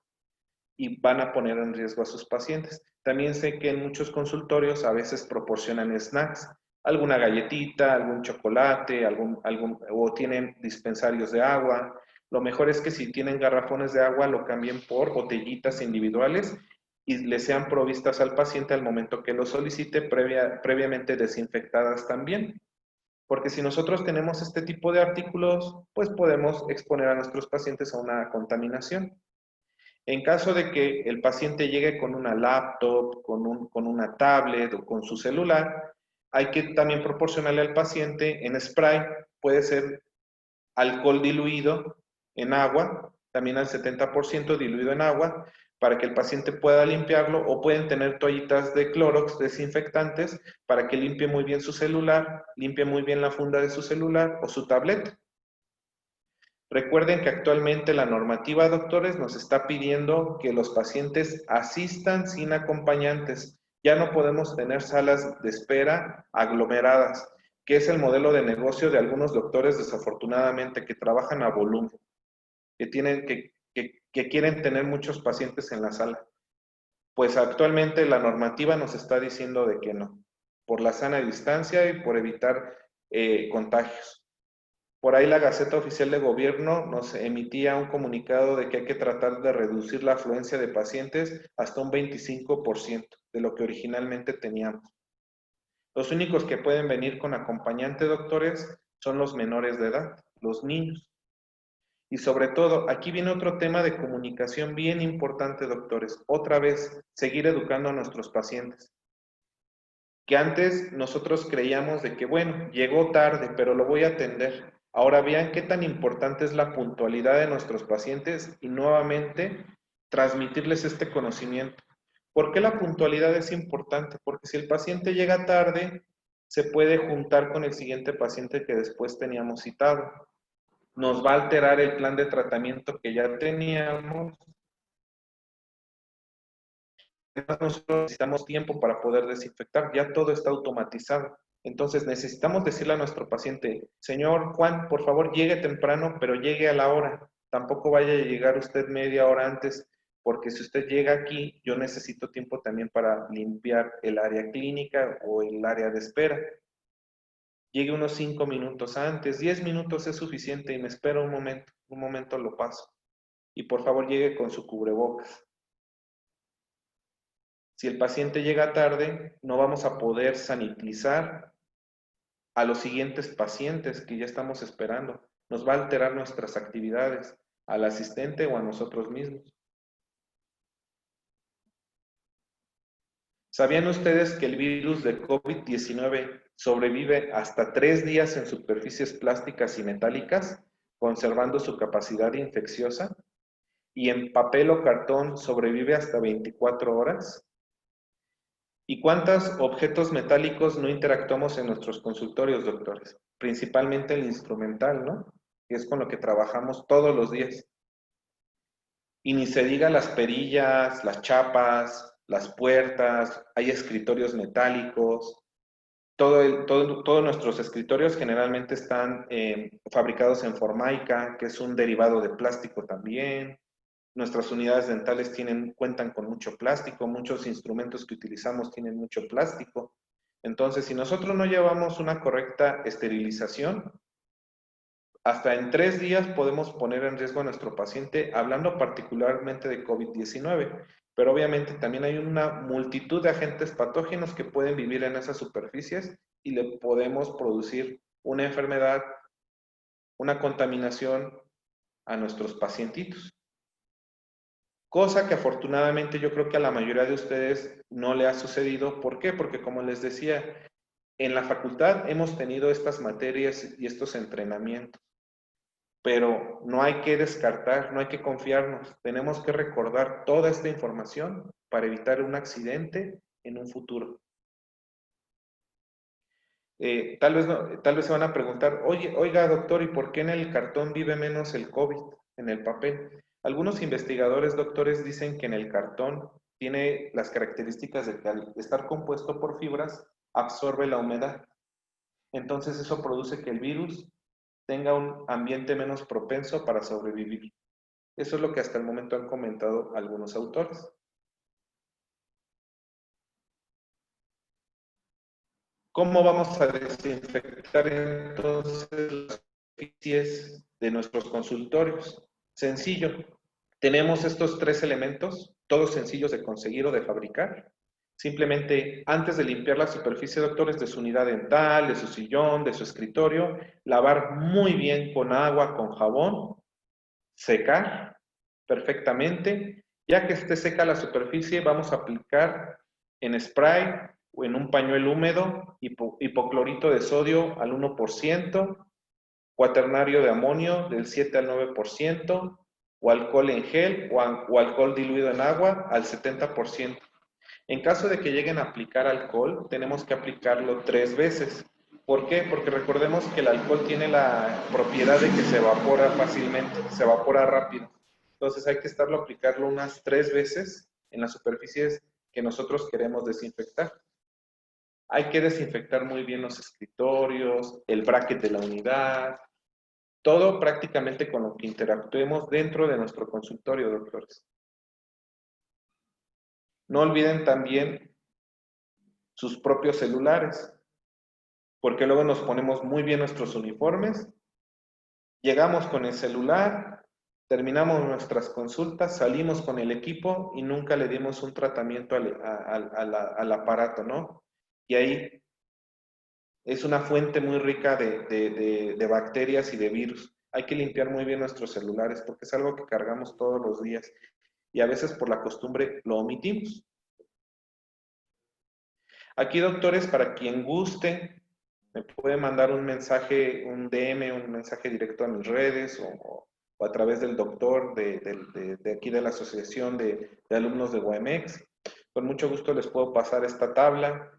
y van a poner en riesgo a sus pacientes. También sé que en muchos consultorios a veces proporcionan snacks, alguna galletita, algún chocolate, o tienen dispensarios de agua. Lo mejor es que si tienen garrafones de agua lo cambien por botellitas individuales y le sean provistas al paciente al momento que lo solicite, previamente desinfectadas también. Porque si nosotros tenemos este tipo de artículos, pues podemos exponer a nuestros pacientes a una contaminación. En caso de que el paciente llegue con una laptop, con una tablet o con su celular, hay que también proporcionarle al paciente en spray, puede ser alcohol diluido en agua, también al 70% diluido en agua, para que el paciente pueda limpiarlo, o pueden tener toallitas de Clorox desinfectantes para que limpie muy bien su celular, limpie muy bien la funda de su celular o su tableta. Recuerden que actualmente la normativa, doctores, nos está pidiendo que los pacientes asistan sin acompañantes. Ya no podemos tener salas de espera aglomeradas, que es el modelo de negocio de algunos doctores, desafortunadamente, que trabajan a volumen, que quieren tener muchos pacientes en la sala. Pues actualmente la normativa nos está diciendo de que no, por la sana distancia y por evitar contagios. Por ahí la Gaceta Oficial de Gobierno nos emitía un comunicado de que hay que tratar de reducir la afluencia de pacientes hasta un 25% de lo que originalmente teníamos. Los únicos que pueden venir con acompañante, doctores, son los menores de edad, los niños. Y sobre todo, aquí viene otro tema de comunicación bien importante, doctores. Otra vez, seguir educando a nuestros pacientes. Que antes nosotros creíamos de que, bueno, llegó tarde, pero lo voy a atender. Ahora vean qué tan importante es la puntualidad de nuestros pacientes y nuevamente transmitirles este conocimiento. ¿Por qué la puntualidad es importante? Porque si el paciente llega tarde, se puede juntar con el siguiente paciente que después teníamos citado. Nos va a alterar el plan de tratamiento que ya teníamos. Nosotros necesitamos tiempo para poder desinfectar, ya todo está automatizado. Entonces necesitamos decirle a nuestro paciente, señor Juan, por favor llegue temprano, pero llegue a la hora. Tampoco vaya a llegar usted media hora antes, porque si usted llega aquí, yo necesito tiempo también para limpiar el área clínica o el área de espera. Llegue unos 5 minutos antes, 10 minutos es suficiente y me espera un momento lo paso. y por favor llegue con su cubrebocas. Si el paciente llega tarde, no vamos a poder sanitizar a los siguientes pacientes que ya estamos esperando. Nos va a alterar nuestras actividades, al asistente o a nosotros mismos. ¿Sabían ustedes que el virus de COVID-19 sobrevive hasta 3 días en superficies plásticas y metálicas, conservando su capacidad infecciosa? Y en papel o cartón sobrevive hasta 24 horas. ¿Y cuántos objetos metálicos no interactuamos en nuestros consultorios, doctores? Principalmente el instrumental, ¿no? Que es con lo que trabajamos todos los días. Y ni se diga las perillas, las chapas, las puertas, hay escritorios metálicos. Todos nuestros escritorios generalmente están fabricados en formaica, que es un derivado de plástico también. Nuestras unidades dentales cuentan con mucho plástico, muchos instrumentos que utilizamos tienen mucho plástico. Entonces, si nosotros no llevamos una correcta esterilización, hasta en 3 días podemos poner en riesgo a nuestro paciente, hablando particularmente de COVID-19. Pero obviamente también hay una multitud de agentes patógenos que pueden vivir en esas superficies y le podemos producir una enfermedad, una contaminación a nuestros pacientitos. Cosa que afortunadamente yo creo que a la mayoría de ustedes no le ha sucedido. ¿Por qué? Porque como les decía, en la facultad hemos tenido estas materias y estos entrenamientos, pero no hay que descartar, no hay que confiarnos. Tenemos que recordar toda esta información para evitar un accidente en un futuro. Tal vez se van a preguntar, oiga doctor, ¿y por qué en el cartón vive menos el COVID, en el papel? Algunos investigadores, doctores, dicen que en el cartón tiene las características de que al estar compuesto por fibras, absorbe la humedad. Entonces eso produce que el virus tenga un ambiente menos propenso para sobrevivir. Eso es lo que hasta el momento han comentado algunos autores. ¿Cómo vamos a desinfectar entonces las superficies de nuestros consultorios? Sencillo. Tenemos estos 3 elementos, todos sencillos de conseguir o de fabricar. Simplemente, antes de limpiar la superficie, doctores, de su unidad dental, de su sillón, de su escritorio, lavar muy bien con agua, con jabón, secar perfectamente. Ya que esté seca la superficie, vamos a aplicar en spray o en un pañuelo húmedo hipoclorito de sodio al 1%, cuaternario de amonio del 7 al 9%, o alcohol en gel o alcohol diluido en agua al 70%. En caso de que lleguen a aplicar alcohol, tenemos que aplicarlo 3 veces. ¿Por qué? Porque recordemos que el alcohol tiene la propiedad de que se evapora fácilmente, se evapora rápido. Entonces hay que aplicarlo unas 3 veces en las superficies que nosotros queremos desinfectar. Hay que desinfectar muy bien los escritorios, el bracket de la unidad, todo prácticamente con lo que interactuemos dentro de nuestro consultorio, doctores. No olviden también sus propios celulares, porque luego nos ponemos muy bien nuestros uniformes, llegamos con el celular, terminamos nuestras consultas, salimos con el equipo y nunca le dimos un tratamiento al aparato, ¿no? Y ahí es una fuente muy rica de bacterias y de virus. Hay que limpiar muy bien nuestros celulares porque es algo que cargamos todos los días y a veces por la costumbre lo omitimos. Aquí, doctores, para quien guste, me puede mandar un mensaje, un DM, un mensaje directo a mis redes o a través del doctor de aquí de la Asociación de Alumnos de UAMX. Con mucho gusto les puedo pasar esta tabla.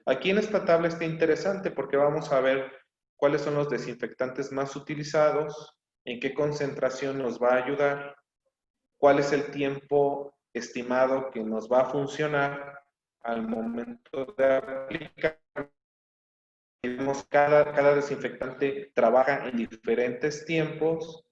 Aquí en esta tabla está interesante porque vamos a ver cuáles son los desinfectantes más utilizados, en qué concentración nos va a ayudar, cuál es el tiempo estimado que nos va a funcionar al momento de aplicar. Cada desinfectante trabaja en diferentes tiempos.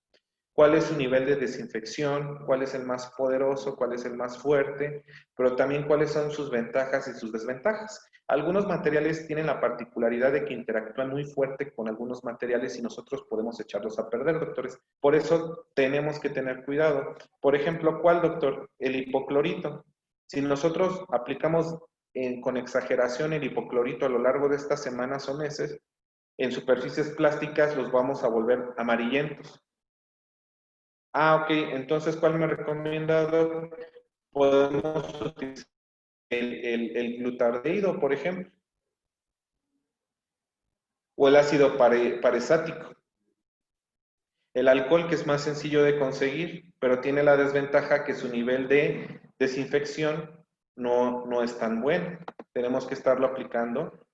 cuál es su nivel de desinfección, cuál es el más poderoso, cuál es el más fuerte, pero también cuáles son sus ventajas y sus desventajas. Algunos materiales tienen la particularidad de que interactúan muy fuerte con algunos materiales y nosotros podemos echarlos a perder, doctores. Por eso tenemos que tener cuidado. Por ejemplo, ¿cuál, doctor? El hipoclorito. Si nosotros aplicamos con exageración el hipoclorito a lo largo de estas semanas o meses, en superficies plásticas los vamos a volver amarillentos. Ok, entonces, ¿cuál me recomienda, doctor? Podemos utilizar el glutardeido, por ejemplo, o el ácido paresático. El alcohol, que es más sencillo de conseguir, pero tiene la desventaja que su nivel de desinfección no es tan bueno. Tenemos que estarlo aplicando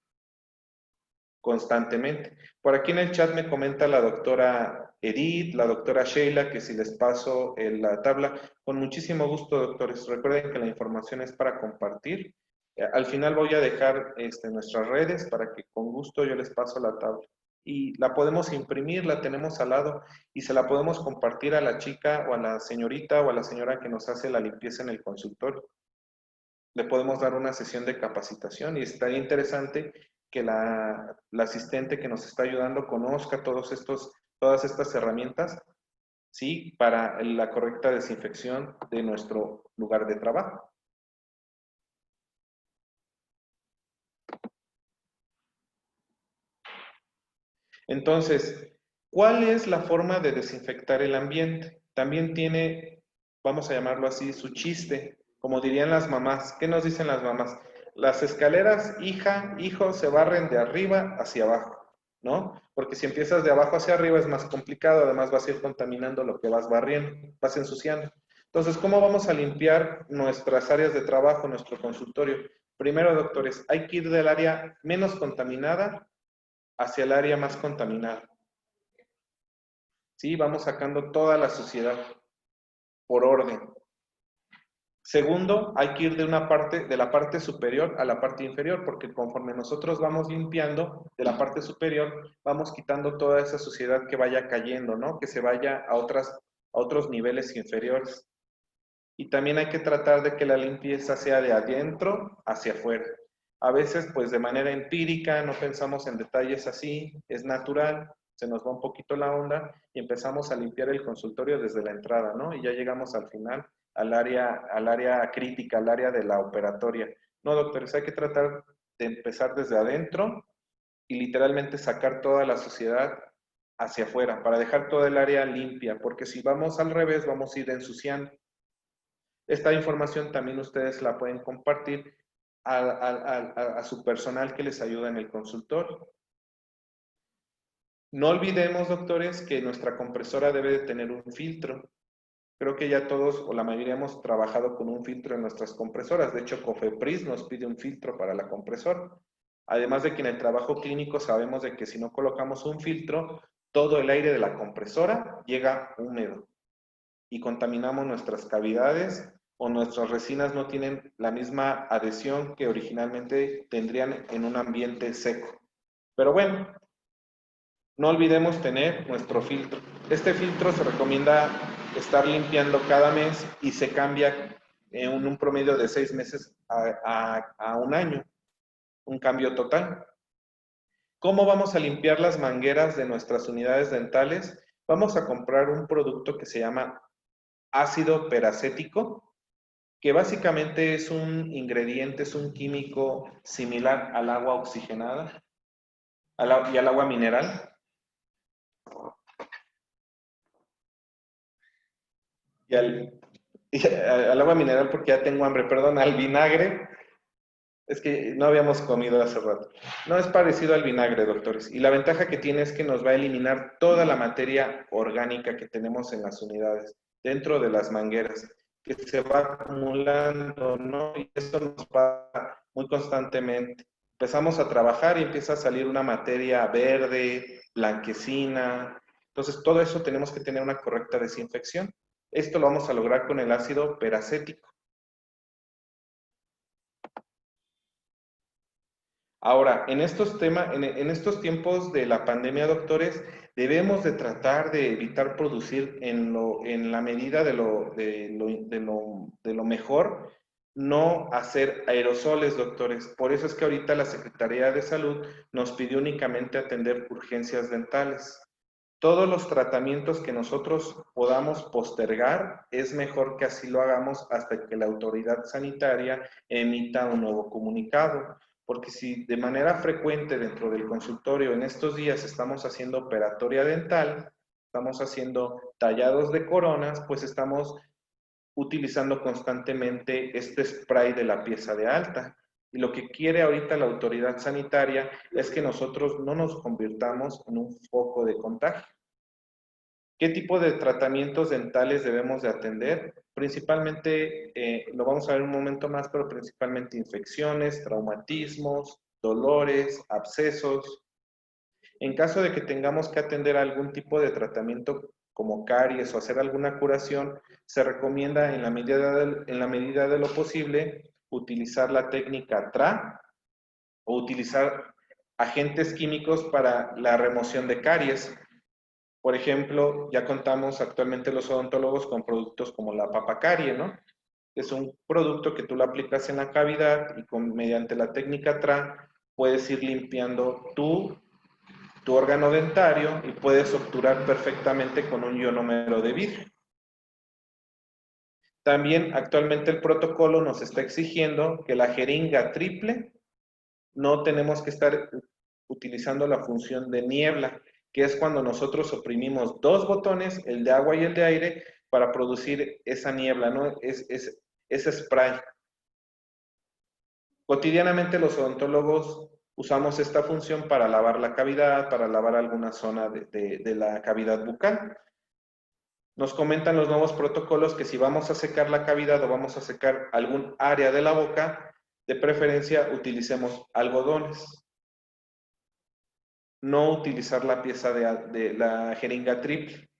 constantemente. Por aquí en el chat me comenta la doctora Edith, la doctora Sheila, que si les paso la tabla, con muchísimo gusto, doctores. Recuerden que la información es para compartir. Al final voy a dejar nuestras redes para que con gusto yo les paso la tabla. Y la podemos imprimir, la tenemos al lado y se la podemos compartir a la chica o a la señorita o a la señora que nos hace la limpieza en el consultorio. Le podemos dar una sesión de capacitación y estaría interesante que la asistente que nos está ayudando conozca todas estas herramientas, ¿sí? Para la correcta desinfección de nuestro lugar de trabajo. Entonces, ¿cuál es la forma de desinfectar el ambiente? También tiene, vamos a llamarlo así, su chiste, como dirían las mamás. ¿Qué nos dicen las mamás? Las escaleras, hija, hijo, se barren de arriba hacia abajo, ¿no? Porque si empiezas de abajo hacia arriba es más complicado, además vas a ir contaminando lo que vas barriendo, vas ensuciando. Entonces, ¿cómo vamos a limpiar nuestras áreas de trabajo, nuestro consultorio? Primero, doctores, hay que ir del área menos contaminada hacia el área más contaminada. ¿Sí? Vamos sacando toda la suciedad por orden. Segundo, hay que ir de la parte superior a la parte inferior, porque conforme nosotros vamos limpiando de la parte superior, vamos quitando toda esa suciedad que vaya cayendo, ¿no? Que se vaya a otros niveles inferiores. Y también hay que tratar de que la limpieza sea de adentro hacia afuera. A veces, pues de manera empírica, no pensamos en detalles así, es natural, se nos va un poquito la onda y empezamos a limpiar el consultorio desde la entrada, ¿no? Y ya llegamos al final al área crítica, al área de la operatoria. No, doctores, hay que tratar de empezar desde adentro y literalmente sacar toda la suciedad hacia afuera para dejar toda el área limpia, porque si vamos al revés, vamos a ir ensuciando. Esta información también ustedes la pueden compartir a su personal que les ayuda en el consultorio. No olvidemos, doctores, que nuestra compresora debe de tener un filtro. Creo que ya todos o la mayoría hemos trabajado con un filtro en nuestras compresoras. De hecho, Cofepris nos pide un filtro para la compresora. Además de que en el trabajo clínico sabemos de que si no colocamos un filtro, todo el aire de la compresora llega húmedo y contaminamos nuestras cavidades o nuestras resinas no tienen la misma adhesión que originalmente tendrían en un ambiente seco. Pero bueno, no olvidemos tener nuestro filtro. Este filtro se recomienda estar limpiando cada mes y se cambia en un promedio de 6 meses a un año, un cambio total. ¿Cómo vamos a limpiar las mangueras de nuestras unidades dentales? Vamos a comprar un producto que se llama ácido peracético, que básicamente es un ingrediente, es un químico similar al agua oxigenada y al agua mineral. Y al agua mineral porque ya tengo hambre, perdón, al vinagre. Es que no habíamos comido hace rato. No es parecido al vinagre, doctores. Y la ventaja que tiene es que nos va a eliminar toda la materia orgánica que tenemos en las unidades, dentro de las mangueras, que se va acumulando, ¿no? Y eso nos pasa muy constantemente. Empezamos a trabajar y empieza a salir una materia verde, blanquecina. Entonces, todo eso tenemos que tener una correcta desinfección. Esto lo vamos a lograr con el ácido peracético. Ahora, en estos en estos tiempos de la pandemia, doctores, debemos de tratar de evitar producir en la medida de lo mejor, no hacer aerosoles, doctores. Por eso es que ahorita la Secretaría de Salud nos pidió únicamente atender urgencias dentales. Todos los tratamientos que nosotros podamos postergar, es mejor que así lo hagamos hasta que la autoridad sanitaria emita un nuevo comunicado. Porque si de manera frecuente dentro del consultorio en estos días estamos haciendo operatoria dental, estamos haciendo tallados de coronas, pues estamos utilizando constantemente este spray de la pieza de alta. Y lo que quiere ahorita la autoridad sanitaria es que nosotros no nos convirtamos en un foco de contagio. ¿Qué tipo de tratamientos dentales debemos de atender? Principalmente, lo vamos a ver un momento más, pero principalmente infecciones, traumatismos, dolores, abscesos. En caso de que tengamos que atender algún tipo de tratamiento como caries o hacer alguna curación, se recomienda en la medida de lo posible utilizar la técnica TRA o utilizar agentes químicos para la remoción de caries. Por ejemplo, ya contamos actualmente los odontólogos con productos como la papacarie, ¿no? Es un producto que tú lo aplicas en la cavidad y mediante la técnica TRA puedes ir limpiando tu órgano dentario y puedes obturar perfectamente con un ionómero de vidrio. También actualmente el protocolo nos está exigiendo que la jeringa triple no tenemos que estar utilizando la función de niebla, que es cuando nosotros oprimimos dos botones, el de agua y el de aire, para producir esa niebla, ¿no? Ese spray. Cotidianamente los odontólogos usamos esta función para lavar la cavidad, para lavar alguna zona de la cavidad bucal. Nos comentan los nuevos protocolos que si vamos a secar la cavidad o vamos a secar algún área de la boca, de preferencia utilicemos algodones. No utilizar la pieza de la jeringa triple.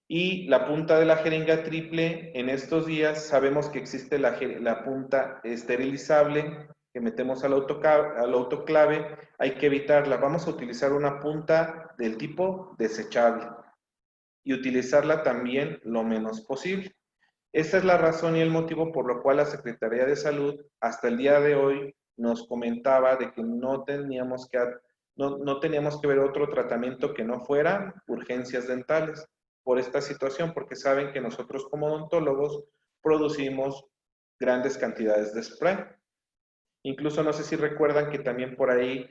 Y la punta de la jeringa triple, en estos días sabemos que existe la punta esterilizable que metemos al autoclave, hay que evitarla. Vamos a utilizar una punta del tipo desechable y utilizarla también lo menos posible. Esa es la razón y el motivo por lo cual la Secretaría de Salud hasta el día de hoy nos comentaba de que no teníamos que ver otro tratamiento que no fuera urgencias dentales por esta situación, porque saben que nosotros como odontólogos producimos grandes cantidades de spray. Incluso no sé si recuerdan que también por ahí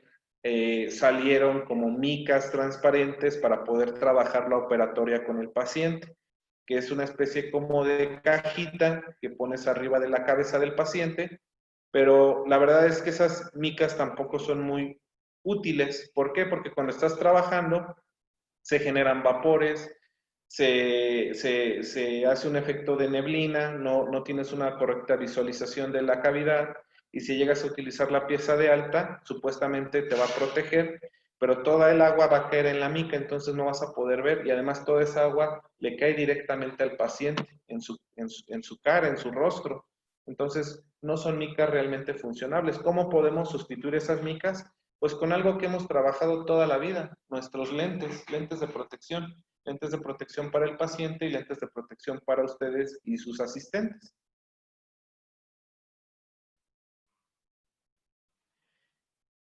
salieron como micas transparentes para poder trabajar la operatoria con el paciente, que es una especie como de cajita que pones arriba de la cabeza del paciente, pero la verdad es que esas micas tampoco son muy útiles. ¿Por qué? Porque cuando estás trabajando se generan vapores, se hace un efecto de neblina, no tienes una correcta visualización de la cavidad, y si llegas a utilizar la pieza de alta, supuestamente te va a proteger, pero toda el agua va a caer en la mica, entonces no vas a poder ver, y además toda esa agua le cae directamente al paciente, en su cara, en su rostro. Entonces, no son micas realmente funcionables. ¿Cómo podemos sustituir esas micas? Pues con algo que hemos trabajado toda la vida, nuestros lentes de protección. Lentes de protección para el paciente y lentes de protección para ustedes y sus asistentes.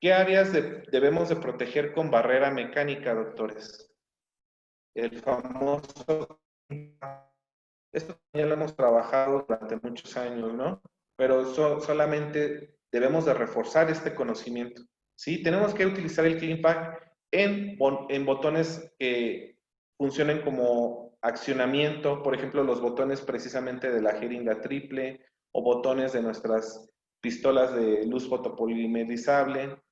¿Qué áreas debemos de proteger con barrera mecánica, doctores? El famoso... Esto ya lo hemos trabajado durante muchos años, ¿no? Pero solamente debemos de reforzar este conocimiento. ¿Sí? Tenemos que utilizar el CleanPack en botones que funcionen como accionamiento, por ejemplo, los botones precisamente de la jeringa triple o botones de nuestras pistolas de luz fotopolimerizable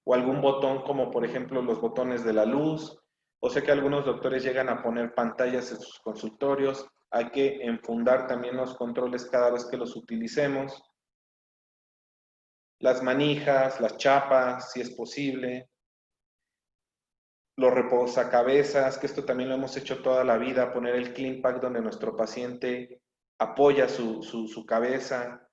o algún botón como por ejemplo los botones de la luz. O sé que algunos doctores llegan a poner pantallas en sus consultorios. Hay que enfundar también los controles cada vez que los utilicemos. Las manijas, las chapas, si es posible. Los reposacabezas, que esto también lo hemos hecho toda la vida, poner el CleanPack donde nuestro paciente apoya su cabeza.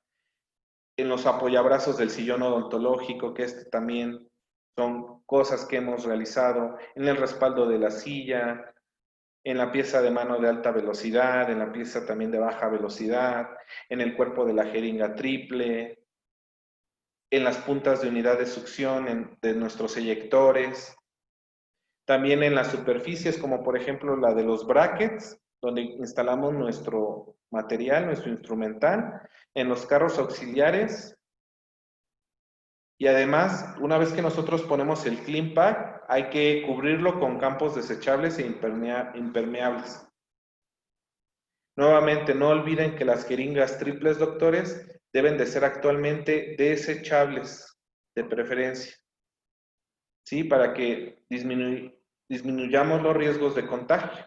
en los apoyabrazos del sillón odontológico, que también son cosas que hemos realizado, en el respaldo de la silla, en la pieza de mano de alta velocidad, en la pieza también de baja velocidad, en el cuerpo de la jeringa triple, en las puntas de unidad de succión de nuestros eyectores, también en las superficies como por ejemplo la de los brackets, donde instalamos nuestro material, nuestro instrumental, en los carros auxiliares. Y además, una vez que nosotros ponemos el Clean Pack, hay que cubrirlo con campos desechables e impermeables. Nuevamente, no olviden que las jeringas triples, doctores, deben de ser actualmente desechables, de preferencia, ¿sí? Para que disminuyamos los riesgos de contagio.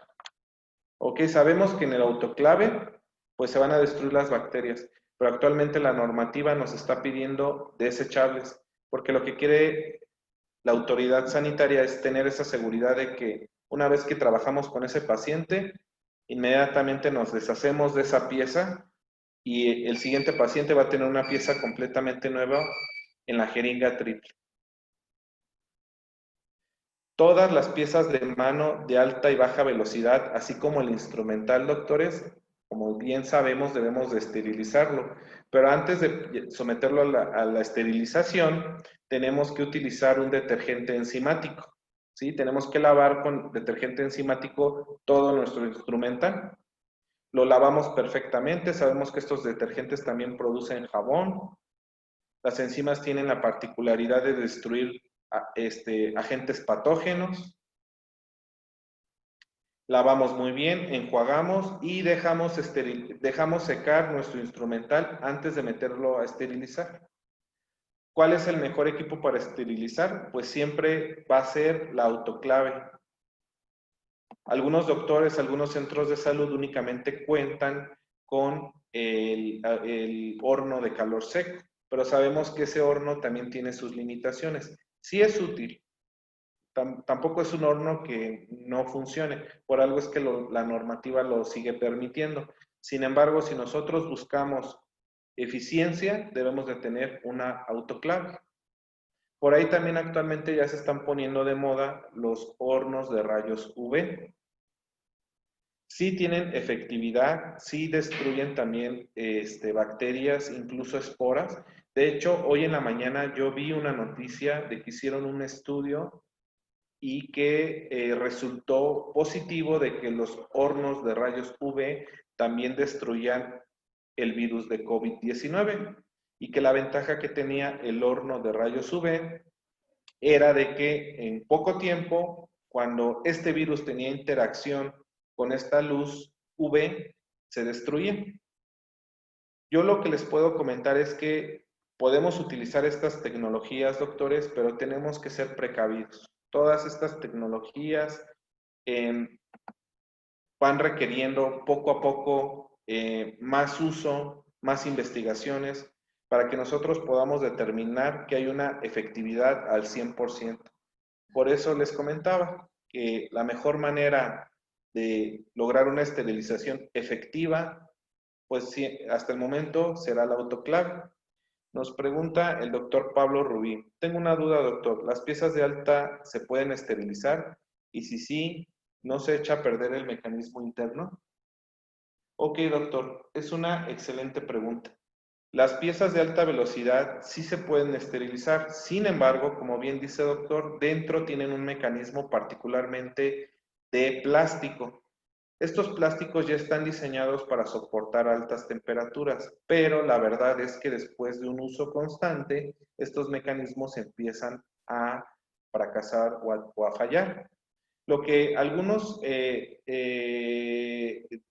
Ok, sabemos que en el autoclave, pues se van a destruir las bacterias, pero actualmente la normativa nos está pidiendo desechables, porque lo que quiere la autoridad sanitaria es tener esa seguridad de que una vez que trabajamos con ese paciente, inmediatamente nos deshacemos de esa pieza y el siguiente paciente va a tener una pieza completamente nueva en la jeringa triple. Todas las piezas de mano de alta y baja velocidad, así como el instrumental, doctores, como bien sabemos, debemos de esterilizarlo. Pero antes de someterlo a la esterilización, tenemos que utilizar un detergente enzimático. ¿Sí? Tenemos que lavar con detergente enzimático todo nuestro instrumental. Lo lavamos perfectamente, sabemos que estos detergentes también producen jabón. Las enzimas tienen la particularidad de destruir agentes patógenos. Lavamos muy bien, enjuagamos y dejamos secar nuestro instrumental antes de meterlo a esterilizar. ¿Cuál es el mejor equipo para esterilizar? Pues siempre va a ser la autoclave. Algunos doctores, algunos centros de salud únicamente cuentan con el horno de calor seco, pero sabemos que ese horno también tiene sus limitaciones. Sí es útil, tampoco es un horno que no funcione, por algo es que la normativa lo sigue permitiendo. Sin embargo, si nosotros buscamos eficiencia, debemos de tener una autoclave. Por ahí también actualmente ya se están poniendo de moda los hornos de rayos UV. Sí tienen efectividad, sí destruyen también bacterias, incluso esporas. De hecho, hoy en la mañana yo vi una noticia de que hicieron un estudio y que resultó positivo de que los hornos de rayos UV también destruían el virus de COVID-19 y que la ventaja que tenía el horno de rayos UV era de que en poco tiempo, cuando este virus tenía interacción con esta luz UV, se destruía. Yo lo que les puedo comentar es que podemos utilizar estas tecnologías, doctores, pero tenemos que ser precavidos. Todas estas tecnologías van requiriendo poco a poco más uso, más investigaciones, para que nosotros podamos determinar que hay una efectividad al 100%. Por eso les comentaba que la mejor manera de lograr una esterilización efectiva, pues sí, hasta el momento será la autoclave. Nos pregunta el doctor Pablo Rubí. Tengo una duda, doctor. ¿Las piezas de alta se pueden esterilizar? Y si sí, ¿no se echa a perder el mecanismo interno? Ok, doctor. Es una excelente pregunta. Las piezas de alta velocidad sí se pueden esterilizar. Sin embargo, como bien dice doctor, dentro tienen un mecanismo particularmente de plástico. Estos plásticos ya están diseñados para soportar altas temperaturas, pero la verdad es que después de un uso constante, estos mecanismos empiezan a fracasar o a fallar. Lo que algunos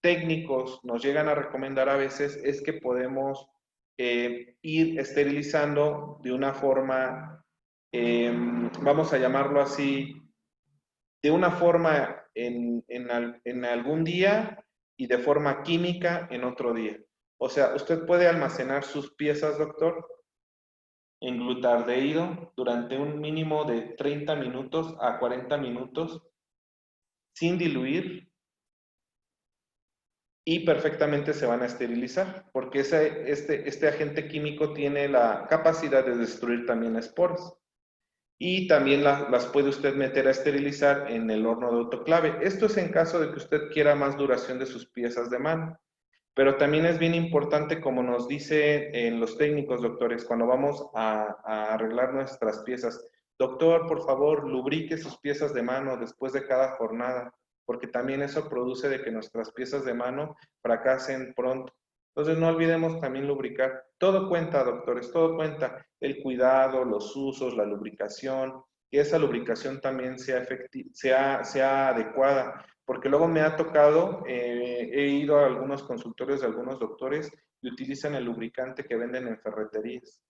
técnicos nos llegan a recomendar a veces es que podemos ir esterilizando de una forma, vamos a llamarlo así, de una forma en algún día y de forma química en otro día. O sea, usted puede almacenar sus piezas, doctor, en glutardehído durante un mínimo de 30 minutos a 40 minutos sin diluir y perfectamente se van a esterilizar, porque este agente químico tiene la capacidad de destruir también esporas. Y también las puede usted meter a esterilizar en el horno de autoclave. Esto es en caso de que usted quiera más duración de sus piezas de mano. Pero también es bien importante, como nos dicen los técnicos, doctores, cuando vamos a arreglar nuestras piezas, doctor, por favor, lubrique sus piezas de mano después de cada jornada, porque también eso produce de que nuestras piezas de mano fracasen pronto. Entonces no olvidemos también lubricar. Todo cuenta, doctores, todo cuenta. El cuidado, los usos, la lubricación, que esa lubricación también sea adecuada, porque luego me ha tocado, he ido a algunos consultorios de algunos doctores y utilizan el lubricante que venden en ferreterías.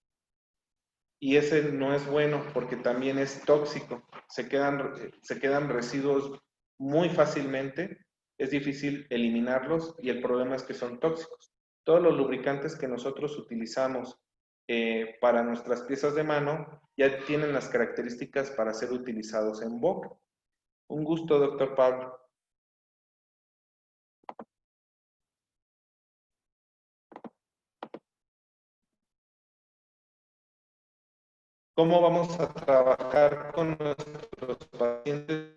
Y ese no es bueno porque también es tóxico. Se quedan residuos muy fácilmente, es difícil eliminarlos y el problema es que son tóxicos. Todos los lubricantes que nosotros utilizamos para nuestras piezas de mano ya tienen las características para ser utilizados en boca. Un gusto, doctor Pablo. ¿Cómo vamos a trabajar con nuestros pacientes?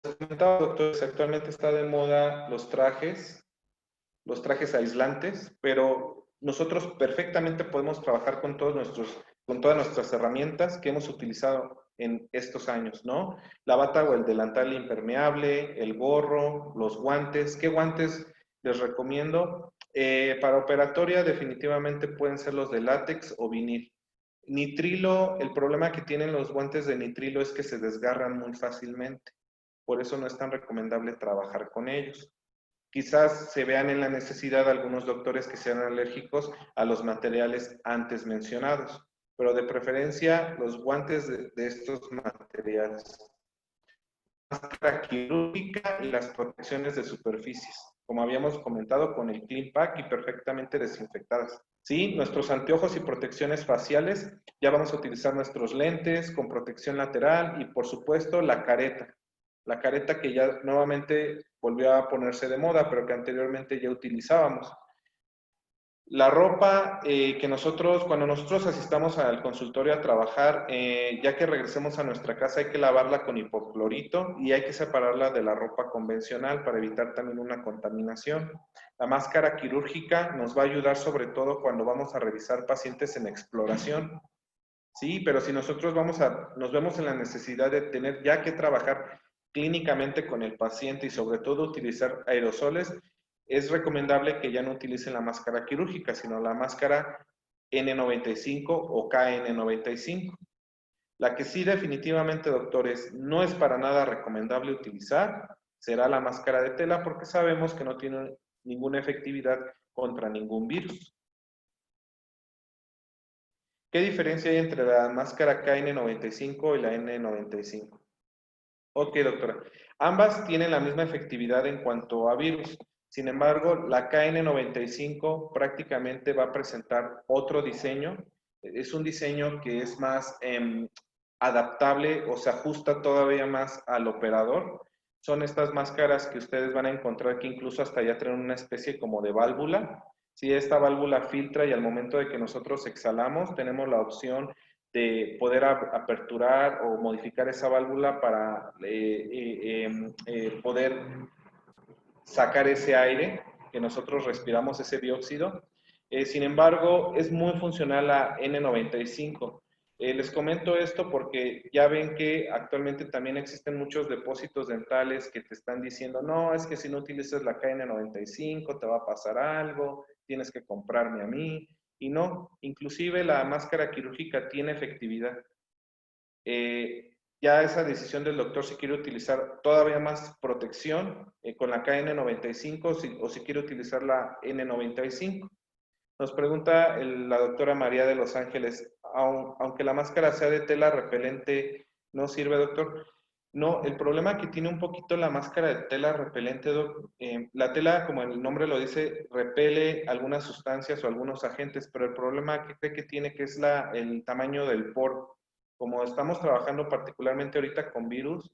Les comentaba, doctores, actualmente está de moda los trajes aislantes, pero nosotros perfectamente podemos trabajar con con todas nuestras herramientas que hemos utilizado en estos años, ¿no? La bata o el delantal impermeable, el gorro, los guantes. ¿Qué guantes les recomiendo? Para operatoria definitivamente pueden ser los de látex o vinil. Nitrilo, el problema que tienen los guantes de nitrilo es que se desgarran muy fácilmente. Por eso no es tan recomendable trabajar con ellos. Quizás se vean en la necesidad algunos doctores que sean alérgicos a los materiales antes mencionados, pero de preferencia los guantes de estos materiales. Máscara quirúrgica y las protecciones de superficies, como habíamos comentado con el Clean Pack y perfectamente desinfectadas. Sí, nuestros anteojos y protecciones faciales, ya vamos a utilizar nuestros lentes con protección lateral y por supuesto la careta que ya nuevamente volvió a ponerse de moda, pero que anteriormente ya utilizábamos. La ropa que cuando nosotros asistamos al consultorio a trabajar, ya que regresemos a nuestra casa, hay que lavarla con hipoclorito y hay que separarla de la ropa convencional para evitar también una contaminación. La máscara quirúrgica nos va a ayudar sobre todo cuando vamos a revisar pacientes en exploración. Sí, pero si nosotros nos vemos en la necesidad de tener ya que trabajar clínicamente con el paciente y sobre todo utilizar aerosoles, es recomendable que ya no utilicen la máscara quirúrgica, sino la máscara N95 o KN95. La que sí definitivamente, doctores, no es para nada recomendable utilizar, será la máscara de tela porque sabemos que no tiene ninguna efectividad contra ningún virus. ¿Qué diferencia hay entre la máscara KN95 y la N95? Ok, doctora. Ambas tienen la misma efectividad en cuanto a virus. Sin embargo, la KN95 prácticamente va a presentar otro diseño. Es un diseño que es más adaptable o se ajusta todavía más al operador. Son estas máscaras que ustedes van a encontrar que incluso hasta ya traen una especie como de válvula. Si esta válvula filtra y al momento de que nosotros exhalamos, tenemos la opción de poder aperturar o modificar esa válvula para poder sacar ese aire que nosotros respiramos, ese dióxido. Sin embargo, es muy funcional la N95. Les comento esto porque ya ven que actualmente también existen muchos depósitos dentales que te están diciendo, no, es que si no utilizas la KN95 te va a pasar algo, tienes que comprarme a mí. Y no, inclusive la máscara quirúrgica tiene efectividad. Ya esa decisión del doctor si quiere utilizar todavía más protección con la KN95 o si quiere utilizar la N95. Nos pregunta la doctora María de Los Ángeles, aunque la máscara sea de tela repelente, ¿no sirve, doctor? No, el problema que tiene un poquito la máscara de tela repelente, la tela, como el nombre lo dice, repele algunas sustancias o algunos agentes, pero el problema que cree que tiene que es el tamaño del poro. Como estamos trabajando particularmente ahorita con virus,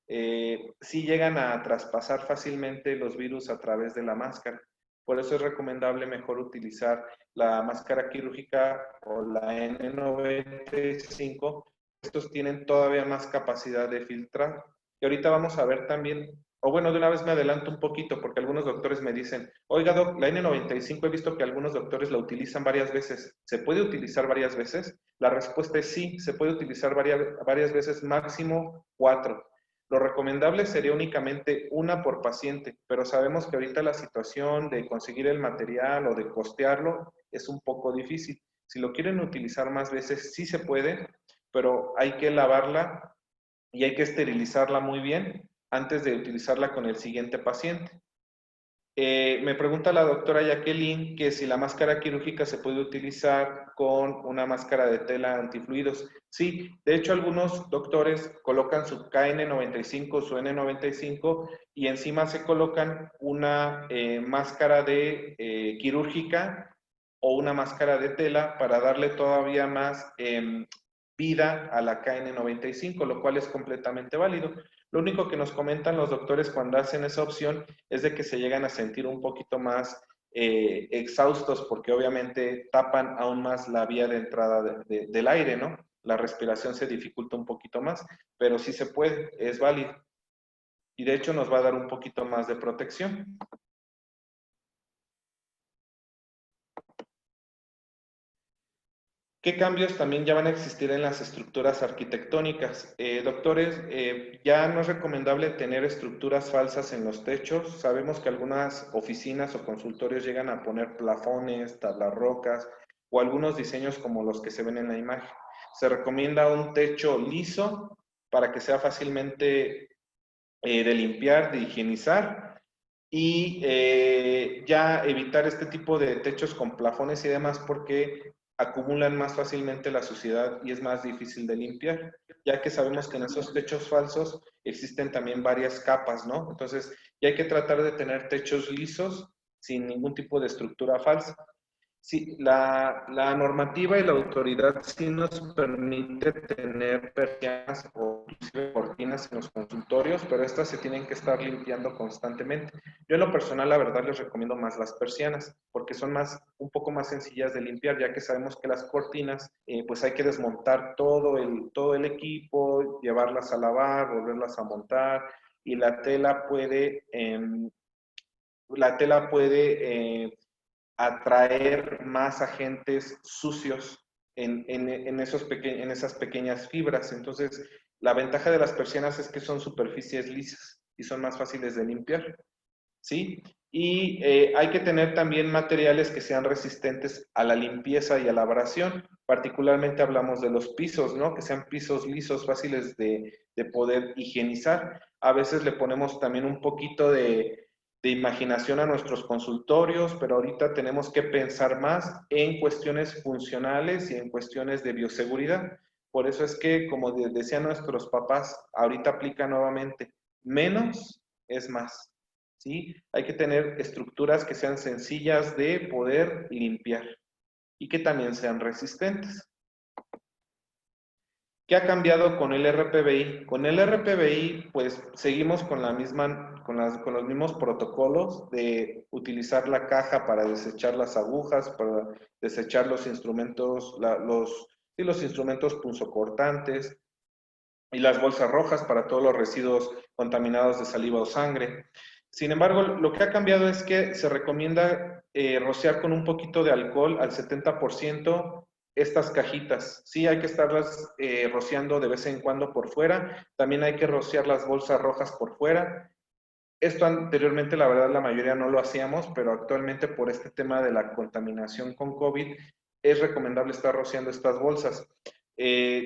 sí llegan a traspasar fácilmente los virus a través de la máscara. Por eso es recomendable mejor utilizar la máscara quirúrgica o la N95. Estos tienen todavía más capacidad de filtrar. Y ahorita vamos a ver también, o bueno, de una vez me adelanto un poquito, porque algunos doctores me dicen, oiga, doc, la N95 he visto que algunos doctores la utilizan varias veces. ¿Se puede utilizar varias veces? La respuesta es sí, se puede utilizar varias veces, máximo 4. Lo recomendable sería únicamente una por paciente, pero sabemos que ahorita la situación de conseguir el material o de costearlo es un poco difícil. Si lo quieren utilizar más veces, sí se puede, pero hay que lavarla y hay que esterilizarla muy bien antes de utilizarla con el siguiente paciente. Me pregunta la doctora Jacqueline que si la máscara quirúrgica se puede utilizar con una máscara de tela antifluidos. Sí, de hecho algunos doctores colocan su KN95, su N95 y encima se colocan una máscara de quirúrgica o una máscara de tela para darle todavía más vida a la KN95, lo cual es completamente válido. Lo único que nos comentan los doctores cuando hacen esa opción es de que se llegan a sentir un poquito más exhaustos porque obviamente tapan aún más la vía de entrada del aire, ¿no? La respiración se dificulta un poquito más, pero sí se puede, es válido. Y de hecho nos va a dar un poquito más de protección. ¿Qué cambios también ya van a existir en las estructuras arquitectónicas? Doctores, ya no es recomendable tener estructuras falsas en los techos. Sabemos que algunas oficinas o consultorios llegan a poner plafones, tablas rocas o algunos diseños como los que se ven en la imagen. Se recomienda un techo liso para que sea fácilmente de limpiar, de higienizar y ya evitar este tipo de techos con plafones y demás porque acumulan más fácilmente la suciedad y es más difícil de limpiar, ya que sabemos que en esos techos falsos existen también varias capas, ¿no? Entonces, ya hay que tratar de tener techos lisos sin ningún tipo de estructura falsa. Sí, la normativa y la autoridad sí nos permite tener persianas o inclusive cortinas en los consultorios, pero estas se tienen que estar limpiando constantemente. Yo en lo personal, la verdad, les recomiendo más las persianas, porque son un poco más sencillas de limpiar, ya que sabemos que las cortinas, pues hay que desmontar todo el equipo, llevarlas a lavar, volverlas a montar, y la tela puede atraer más agentes sucios en esas pequeñas fibras. Entonces, la ventaja de las persianas es que son superficies lisas y son más fáciles de limpiar, ¿sí? Y hay que tener también materiales que sean resistentes a la limpieza y a la abrasión. Particularmente hablamos de los pisos, ¿no? Que sean pisos lisos, fáciles de poder higienizar. A veces le ponemos también un poquito de imaginación a nuestros consultorios, pero ahorita tenemos que pensar más en cuestiones funcionales y en cuestiones de bioseguridad. Por eso es que, como decían nuestros papás, ahorita aplica nuevamente, menos es más. ¿Sí? Hay que tener estructuras que sean sencillas de poder limpiar y que también sean resistentes. ¿Qué ha cambiado con el RPBI? Con el RPBI, pues seguimos con con los mismos protocolos de utilizar la caja para desechar las agujas, para desechar los instrumentos, los instrumentos punzocortantes y las bolsas rojas para todos los residuos contaminados de saliva o sangre. Sin embargo, lo que ha cambiado es que se recomienda rociar con un poquito de alcohol al 70% estas cajitas. Sí, hay que estarlas rociando de vez en cuando por fuera. También hay que rociar las bolsas rojas por fuera. Esto anteriormente, la verdad, la mayoría no lo hacíamos, pero actualmente por este tema de la contaminación con COVID, es recomendable estar rociando estas bolsas.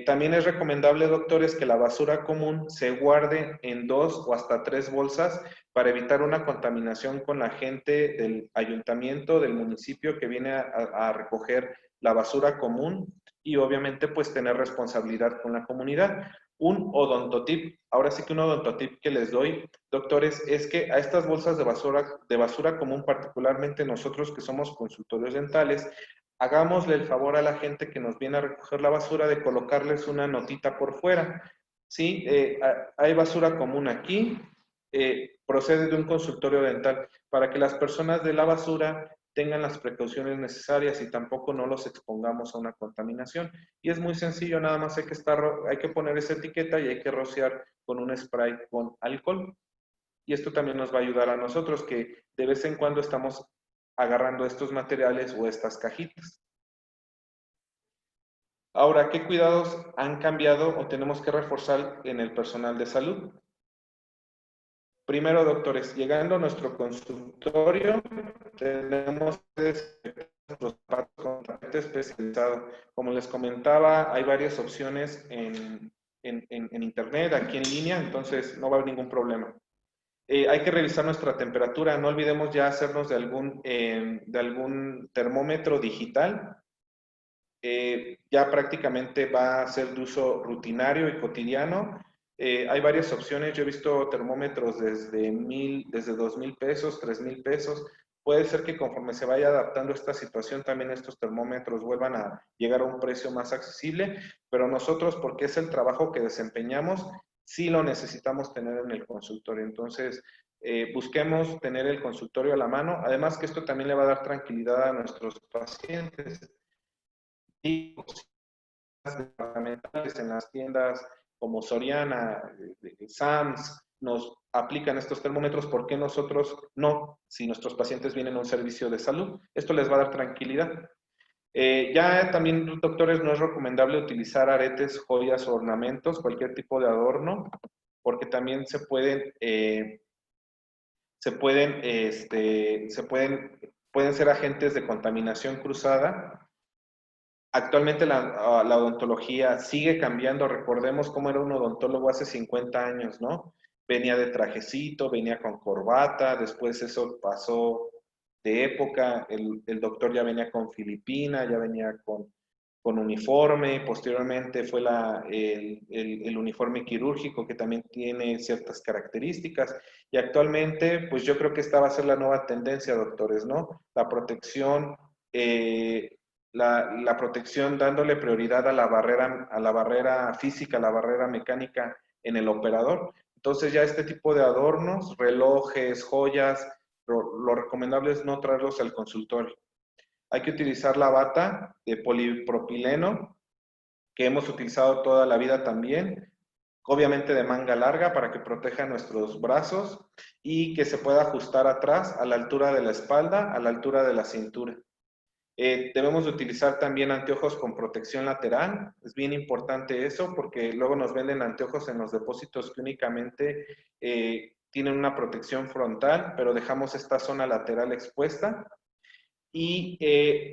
También es recomendable, doctores, que la basura común se guarde en 2 o hasta 3 bolsas para evitar una contaminación con la gente del ayuntamiento, del municipio que viene a recoger la basura común y obviamente pues tener responsabilidad con la comunidad. Un odontotip, ahora sí que un odontotip que les doy, doctores, es que a estas bolsas de basura común, particularmente nosotros que somos consultorios dentales, hagámosle el favor a la gente que nos viene a recoger la basura de colocarles una notita por fuera. Sí, hay basura común aquí, procede de un consultorio dental para que las personas de la basura tengan las precauciones necesarias y tampoco no los expongamos a una contaminación. Y es muy sencillo, nada más hay que poner esa etiqueta y hay que rociar con un spray con alcohol. Y esto también nos va a ayudar a nosotros que de vez en cuando estamos agarrando estos materiales o estas cajitas. Ahora, ¿qué cuidados han cambiado o tenemos que reforzar en el personal de salud? Primero, doctores, llegando a nuestro consultorio, tenemos que desinfectar nuestros zapatos con tapete especializado. Como les comentaba, hay varias opciones en internet, aquí en línea, entonces no va a haber ningún problema. Hay que revisar nuestra temperatura, no olvidemos ya hacernos de algún termómetro digital. Ya prácticamente va a ser de uso rutinario y cotidiano. Hay varias opciones, yo he visto termómetros desde 2,000 pesos, 3,000 pesos. Puede ser que conforme se vaya adaptando esta situación, también estos termómetros vuelvan a llegar a un precio más accesible, pero nosotros, porque es el trabajo que desempeñamos, sí lo necesitamos tener en el consultorio. Entonces, busquemos tener el consultorio a la mano. Además que esto también le va a dar tranquilidad a nuestros pacientes. Y departamentales en las tiendas como Soriana, Sams, nos aplican estos termómetros, ¿por qué nosotros no? Si nuestros pacientes vienen a un servicio de salud, esto les va a dar tranquilidad. Ya también, doctores, no es recomendable utilizar aretes, joyas o ornamentos, cualquier tipo de adorno, porque también pueden ser agentes de contaminación cruzada. Actualmente la odontología sigue cambiando. Recordemos cómo era un odontólogo hace 50 años, ¿no? Venía de trajecito, venía con corbata, después eso pasó de época, el doctor ya venía con filipina, ya venía con uniforme, posteriormente fue el uniforme quirúrgico que también tiene ciertas características y actualmente pues yo creo que esta va a ser la nueva tendencia, doctores, ¿no? La protección la protección dándole prioridad a la barrera física, a la barrera mecánica en el operador. Entonces ya este tipo de adornos, relojes, joyas, lo recomendable es no traerlos al consultorio. Hay que utilizar la bata de polipropileno, que hemos utilizado toda la vida también, obviamente de manga larga para que proteja nuestros brazos y que se pueda ajustar atrás a la altura de la espalda, a la altura de la cintura. Debemos de utilizar también anteojos con protección lateral. Es bien importante eso porque luego nos venden anteojos en los depósitos que únicamente tienen una protección frontal, pero dejamos esta zona lateral expuesta. Y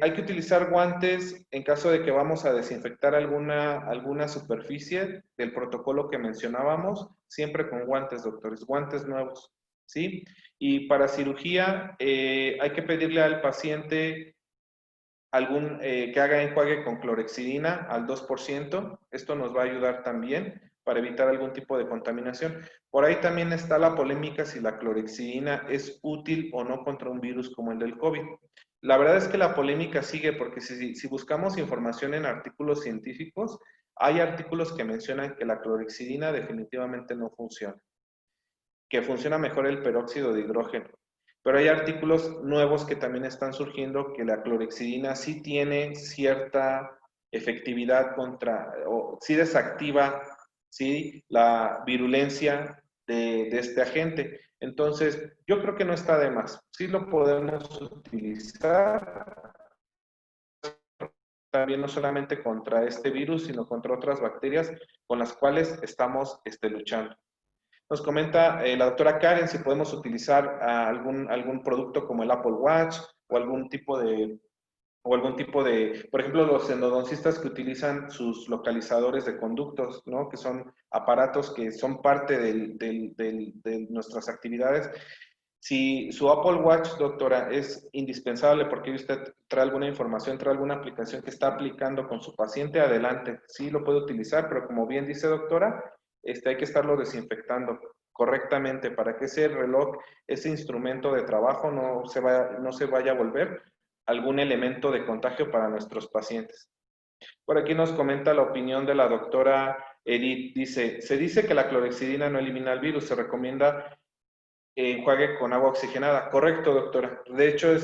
hay que utilizar guantes en caso de que vamos a desinfectar alguna superficie del protocolo que mencionábamos, siempre con guantes, doctores, guantes nuevos, ¿sí? Y para cirugía hay que pedirle al paciente que haga enjuague con clorexidina al 2%. Esto nos va a ayudar también para evitar algún tipo de contaminación. Por ahí también está la polémica si la clorexidina es útil o no contra un virus como el del COVID. La verdad es que la polémica sigue porque si buscamos información en artículos científicos, hay artículos que mencionan que la clorexidina definitivamente no funciona, que funciona mejor el peróxido de hidrógeno. Pero hay artículos nuevos que también están surgiendo que la clorexidina sí tiene cierta efectividad o sí desactiva, ¿sí?, la virulencia de este agente. Entonces, yo creo que no está de más. Sí lo podemos utilizar también no solamente contra este virus, sino contra otras bacterias con las cuales estamos luchando. Nos comenta la doctora Karen si podemos utilizar algún producto como el Apple Watch o algún tipo de, por ejemplo, los endodoncistas que utilizan sus localizadores de conductos, ¿no? Que son aparatos que son parte de nuestras actividades. Si su Apple Watch, doctora, es indispensable porque usted trae alguna información, trae alguna aplicación que está aplicando con su paciente, adelante, sí lo puede utilizar, pero como bien dice doctora, hay que estarlo desinfectando correctamente para que ese reloj, ese instrumento de trabajo no se vaya a volver algún elemento de contagio para nuestros pacientes. Por aquí nos comenta la opinión de la doctora Edith dice, se dice que la clorhexidina no elimina el virus, se recomienda enjuague con agua oxigenada. Correcto, doctora. De hecho,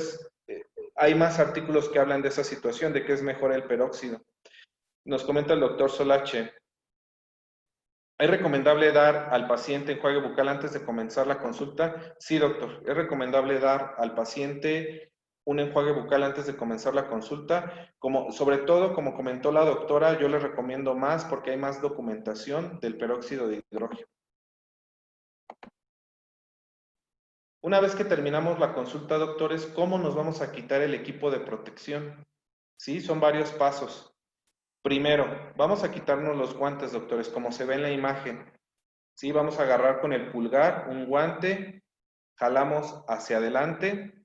hay más artículos que hablan de esa situación, de que es mejor el peróxido. Nos comenta el doctor Solache, ¿es recomendable dar al paciente enjuague bucal antes de comenzar la consulta? Sí, doctor. Es recomendable dar al paciente un enjuague bucal antes de comenzar la consulta. Sobre todo, como comentó la doctora, yo les recomiendo más porque hay más documentación del peróxido de hidrógeno. Una vez que terminamos la consulta, doctores, ¿cómo nos vamos a quitar el equipo de protección? Sí, son varios pasos. Primero, vamos a quitarnos los guantes, doctores, como se ve en la imagen. Sí, vamos a agarrar con el pulgar un guante, jalamos hacia adelante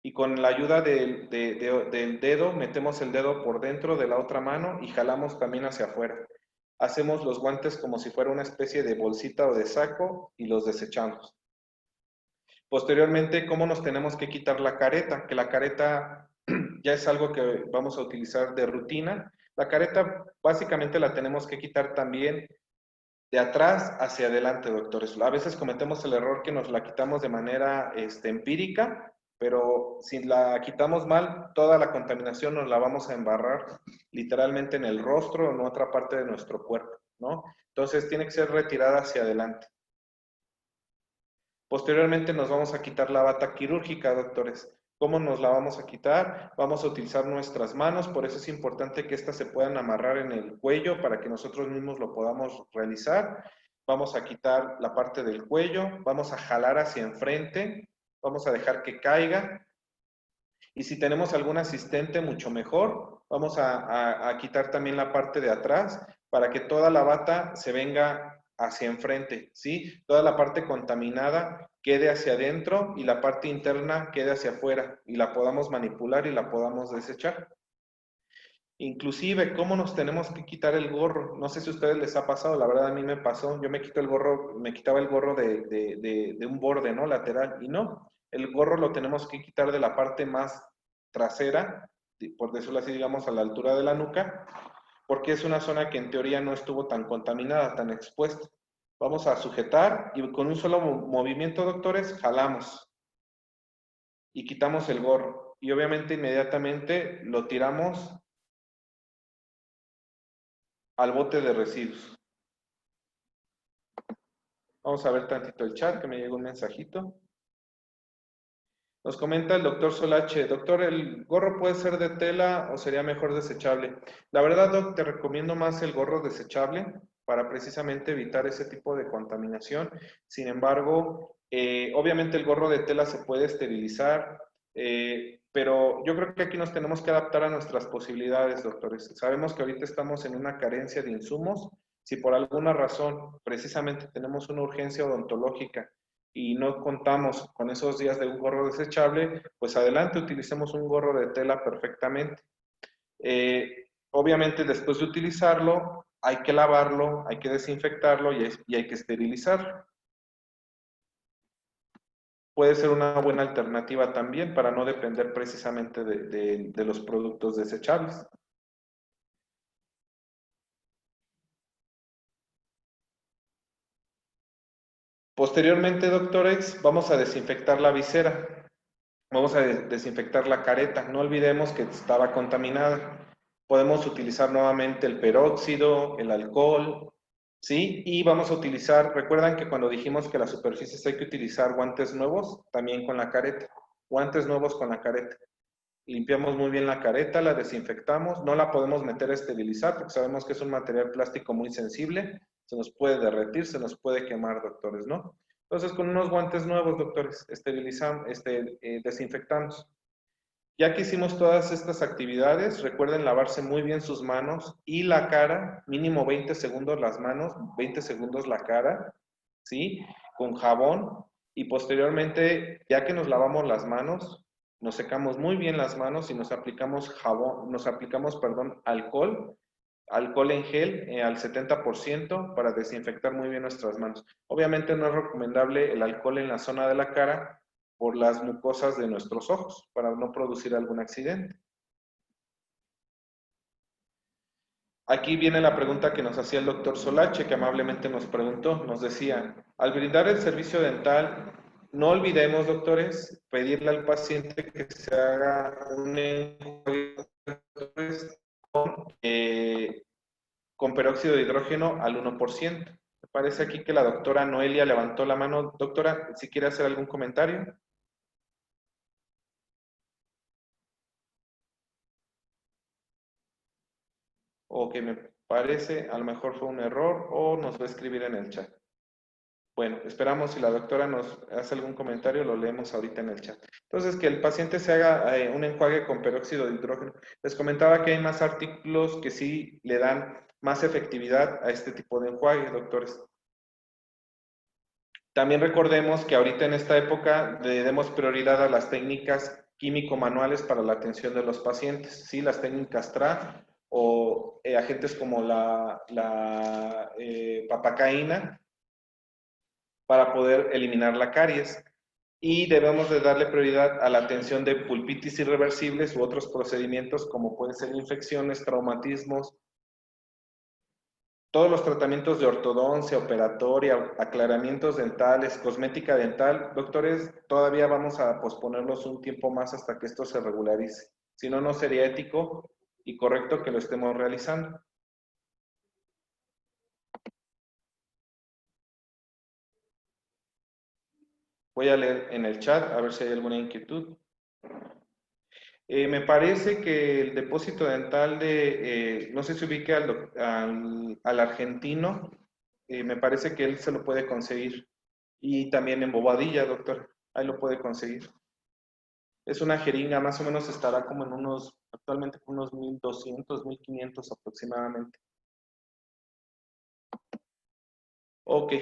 y con la ayuda del dedo, metemos el dedo por dentro de la otra mano y jalamos también hacia afuera. Hacemos los guantes como si fuera una especie de bolsita o de saco y los desechamos. Posteriormente, ¿cómo nos tenemos que quitar la careta? Que la careta ya es algo que vamos a utilizar de rutina. La careta básicamente la tenemos que quitar también de atrás hacia adelante, doctores. A veces cometemos el error que nos la quitamos de manera empírica, pero si la quitamos mal, toda la contaminación nos la vamos a embarrar literalmente en el rostro o en otra parte de nuestro cuerpo, ¿no? Entonces tiene que ser retirada hacia adelante. Posteriormente nos vamos a quitar la bata quirúrgica, doctores. ¿Cómo nos la vamos a quitar? Vamos a utilizar nuestras manos, por eso es importante que estas se puedan amarrar en el cuello para que nosotros mismos lo podamos realizar. Vamos a quitar la parte del cuello, vamos a jalar hacia enfrente, vamos a dejar que caiga. Y si tenemos algún asistente, mucho mejor. Vamos a quitar también la parte de atrás para que toda la bata se venga hacia enfrente, ¿sí? Toda la parte contaminada quede hacia adentro y la parte interna quede hacia afuera y la podamos manipular y la podamos desechar. Inclusive, ¿cómo nos tenemos que quitar el gorro? No sé si a ustedes les ha pasado, la verdad a mí me pasó, yo me quito el gorro, me quitaba el gorro de un borde, ¿no? Lateral, y no, el gorro lo tenemos que quitar de la parte más trasera, por decirlo así, digamos, a la altura de la nuca, porque es una zona que en teoría no estuvo tan contaminada, tan expuesta. Vamos a sujetar y con un solo movimiento, doctores, jalamos y quitamos el gorro. Y obviamente inmediatamente lo tiramos al bote de residuos. Vamos a ver tantito el chat, que me llegó un mensajito. Nos comenta el doctor Solache, doctor, ¿el gorro puede ser de tela o sería mejor desechable? La verdad, doc, te recomiendo más el gorro desechable para precisamente evitar ese tipo de contaminación. Sin embargo, obviamente el gorro de tela se puede esterilizar, pero yo creo que aquí nos tenemos que adaptar a nuestras posibilidades, doctores. Sabemos que ahorita estamos en una carencia de insumos. Si por alguna razón precisamente tenemos una urgencia odontológica y no contamos con esos días de un gorro desechable, pues adelante, utilicemos un gorro de tela perfectamente. Obviamente después de utilizarlo, hay que lavarlo, hay que desinfectarlo y hay que esterilizarlo. Puede ser una buena alternativa también para no depender precisamente de los productos desechables. Posteriormente, doctores, vamos a desinfectar la visera. Vamos a desinfectar la careta. No olvidemos que estaba contaminada. Podemos utilizar nuevamente el peróxido, el alcohol, ¿sí? Y vamos a utilizar, recuerdan que cuando dijimos que las superficies hay que utilizar guantes nuevos, también con la careta. Guantes nuevos con la careta. Limpiamos muy bien la careta, la desinfectamos. No la podemos meter a esterilizar porque sabemos que es un material plástico muy sensible. Se nos puede derretir, se nos puede quemar, doctores, ¿no? Entonces, con unos guantes nuevos, doctores, esterilizamos, desinfectamos. Ya que hicimos todas estas actividades, recuerden lavarse muy bien sus manos y la cara, mínimo 20 segundos las manos, 20 segundos la cara, ¿sí? Con jabón y posteriormente, ya que nos lavamos las manos, nos secamos muy bien las manos y nos aplicamos jabón, perdón, alcohol en gel al 70% para desinfectar muy bien nuestras manos. Obviamente no es recomendable el alcohol en la zona de la cara por las mucosas de nuestros ojos, para no producir algún accidente. Aquí viene la pregunta que nos hacía el doctor Solache, que amablemente nos preguntó, nos decía, al brindar el servicio dental, no olvidemos, doctores, pedirle al paciente que se haga un enjuague con peróxido de hidrógeno al 1%. Me parece aquí que la doctora Noelia levantó la mano. Doctora, si quiere hacer algún comentario. O que me parece, a lo mejor fue un error, o nos va a escribir en el chat. Bueno, esperamos si la doctora nos hace algún comentario, lo leemos ahorita en el chat. Entonces, que el paciente se haga un enjuague con peróxido de hidrógeno. Les comentaba que hay más artículos que sí le dan más efectividad a este tipo de enjuague, doctores. También recordemos que ahorita en esta época le demos prioridad a las técnicas químico-manuales para la atención de los pacientes, ¿sí? Las técnicas TRA o agentes como la papacaína para poder eliminar la caries. Y debemos de darle prioridad a la atención de pulpitis irreversibles u otros procedimientos como pueden ser infecciones, traumatismos, todos los tratamientos de ortodoncia, operatoria, aclaramientos dentales, cosmética dental, doctores, todavía vamos a posponerlos un tiempo más hasta que esto se regularice. Si no, no sería ético y correcto que lo estemos realizando. Voy a leer en el chat a ver si hay alguna inquietud. Me parece que el depósito dental no sé si ubique al argentino, me parece que él se lo puede conseguir. Y también en Bobadilla, doctor, ahí lo puede conseguir. Es una jeringa, más o menos estará como en actualmente unos 1,200, 1,500 aproximadamente. Ok.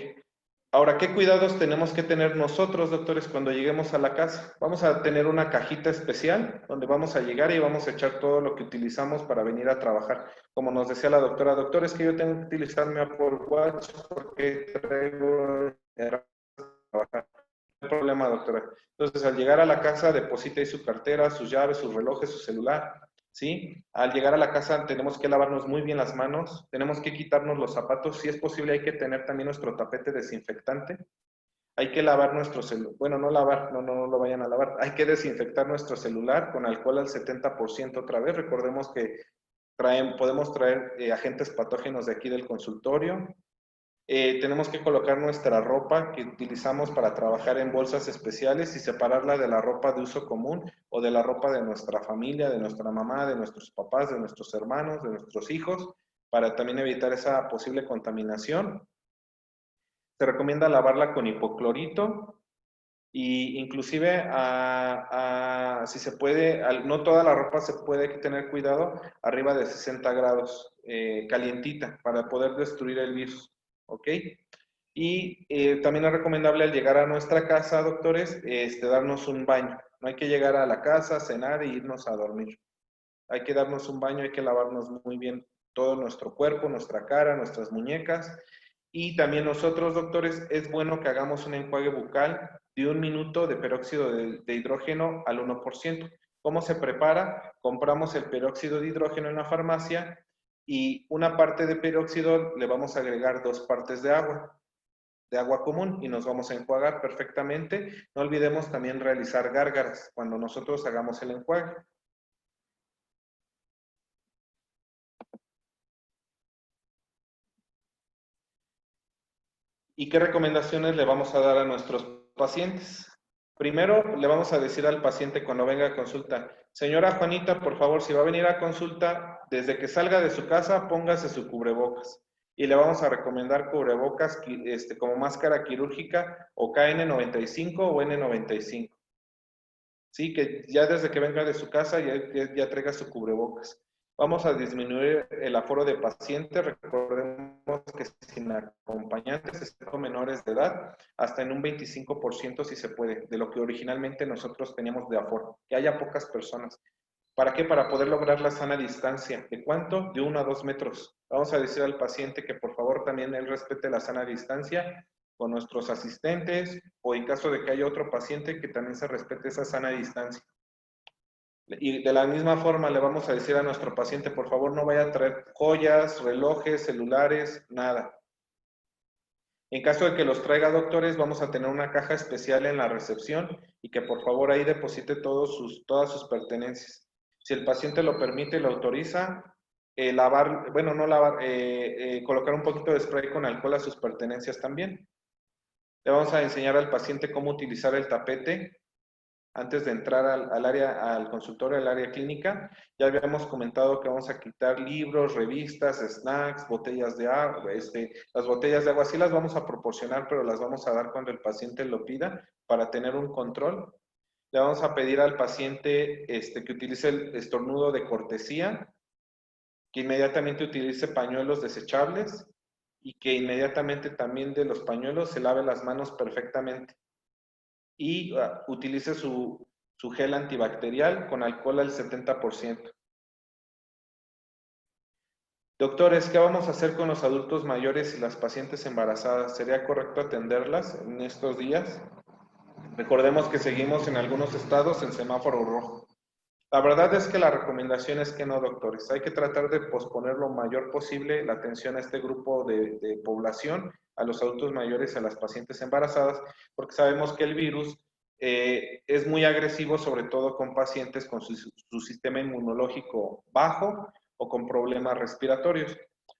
Ahora, ¿qué cuidados tenemos que tener nosotros, doctores, cuando lleguemos a la casa? Vamos a tener una cajita especial donde vamos a llegar y vamos a echar todo lo que utilizamos para venir a trabajar. Como nos decía la doctora, doctor, es que yo tengo que utilizar mi Apple Watch porque traigo trabajar. No hay problema, doctora. Entonces, al llegar a la casa, deposita ahí su cartera, sus llaves, sus relojes, su celular, ¿sí? Al llegar a la casa tenemos que lavarnos muy bien las manos, tenemos que quitarnos los zapatos, si es posible hay que tener también nuestro tapete desinfectante, hay que lavar nuestro celular, bueno, no lavar, no lo vayan a lavar, hay que desinfectar nuestro celular con alcohol al 70% otra vez, recordemos que podemos traer agentes patógenos de aquí del consultorio. Tenemos que colocar nuestra ropa que utilizamos para trabajar en bolsas especiales y separarla de la ropa de uso común o de la ropa de nuestra familia, de nuestra mamá, de nuestros papás, de nuestros hermanos, de nuestros hijos, para también evitar esa posible contaminación. Se recomienda lavarla con hipoclorito y inclusive si se puede, no toda la ropa se puede tener cuidado arriba de 60 grados calientita para poder destruir el virus, ¿ok? Y también es recomendable al llegar a nuestra casa, doctores, darnos un baño. No hay que llegar a la casa, cenar e irnos a dormir. Hay que darnos un baño, hay que lavarnos muy bien todo nuestro cuerpo, nuestra cara, nuestras muñecas. Y también nosotros, doctores, es bueno que hagamos un enjuague bucal de 1 minuto de peróxido de hidrógeno al 1%. ¿Cómo se prepara? Compramos el peróxido de hidrógeno en la farmacia y una parte de peróxido le vamos a agregar 2 partes de agua común y nos vamos a enjuagar perfectamente. No olvidemos también realizar gárgaras cuando nosotros hagamos el enjuague. ¿Y qué recomendaciones le vamos a dar a nuestros pacientes? Primero, le vamos a decir al paciente cuando venga a consulta, señora Juanita, por favor, si va a venir a consulta, desde que salga de su casa, póngase su cubrebocas. Y le vamos a recomendar cubrebocas como máscara quirúrgica o KN95 o N95. Sí, que ya desde que venga de su casa ya traiga su cubrebocas. Vamos a disminuir el aforo de pacientes, recordemos que sin acompañantes, excepto menores de edad, hasta en un 25% si se puede, de lo que originalmente nosotros teníamos de aforo, que haya pocas personas. ¿Para qué? Para poder lograr la sana distancia. ¿De cuánto? De 1 a 2 metros. Vamos a decir al paciente que por favor también él respete la sana distancia con nuestros asistentes o en caso de que haya otro paciente que también se respete esa sana distancia. Y de la misma forma le vamos a decir a nuestro paciente, por favor, no vaya a traer joyas, relojes, celulares, nada. En caso de que los traiga, doctores, vamos a tener una caja especial en la recepción y que por favor ahí deposite todas sus pertenencias. Si el paciente lo permite y lo autoriza, lavar, bueno, no lavar, colocar un poquito de spray con alcohol a sus pertenencias también. Le vamos a enseñar al paciente cómo utilizar el tapete antes de entrar al consultorio, al área clínica. Ya habíamos comentado que vamos a quitar libros, revistas, snacks, botellas de agua. Las botellas de agua sí las vamos a proporcionar, pero las vamos a dar cuando el paciente lo pida para tener un control. Le vamos a pedir al paciente que utilice el estornudo de cortesía, que inmediatamente utilice pañuelos desechables y que inmediatamente también de los pañuelos se lave las manos perfectamente y utilice su gel antibacterial con alcohol al 70%. Doctores, ¿qué vamos a hacer con los adultos mayores y las pacientes embarazadas? ¿Sería correcto atenderlas en estos días? Recordemos que seguimos en algunos estados en semáforo rojo. La verdad es que la recomendación es que no, doctores. Hay que tratar de posponer lo mayor posible la atención a este grupo de población, a los adultos mayores y a las pacientes embarazadas, porque sabemos que el virus es muy agresivo, sobre todo con pacientes con su sistema inmunológico bajo o con problemas respiratorios.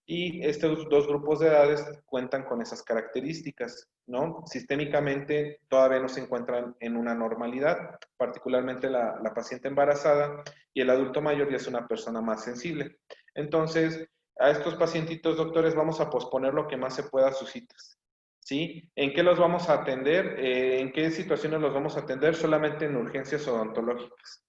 Y estos dos grupos de edades cuentan con esas características, ¿no? Sistémicamente todavía no se encuentran en una normalidad, particularmente la paciente embarazada, y el adulto mayor ya es una persona más sensible. Entonces, a estos pacientitos, doctores, vamos a posponer lo que más se pueda sus citas. ¿Sí? ¿En qué los vamos a atender? ¿En qué situaciones los vamos a atender? Solamente en urgencias odontológicas.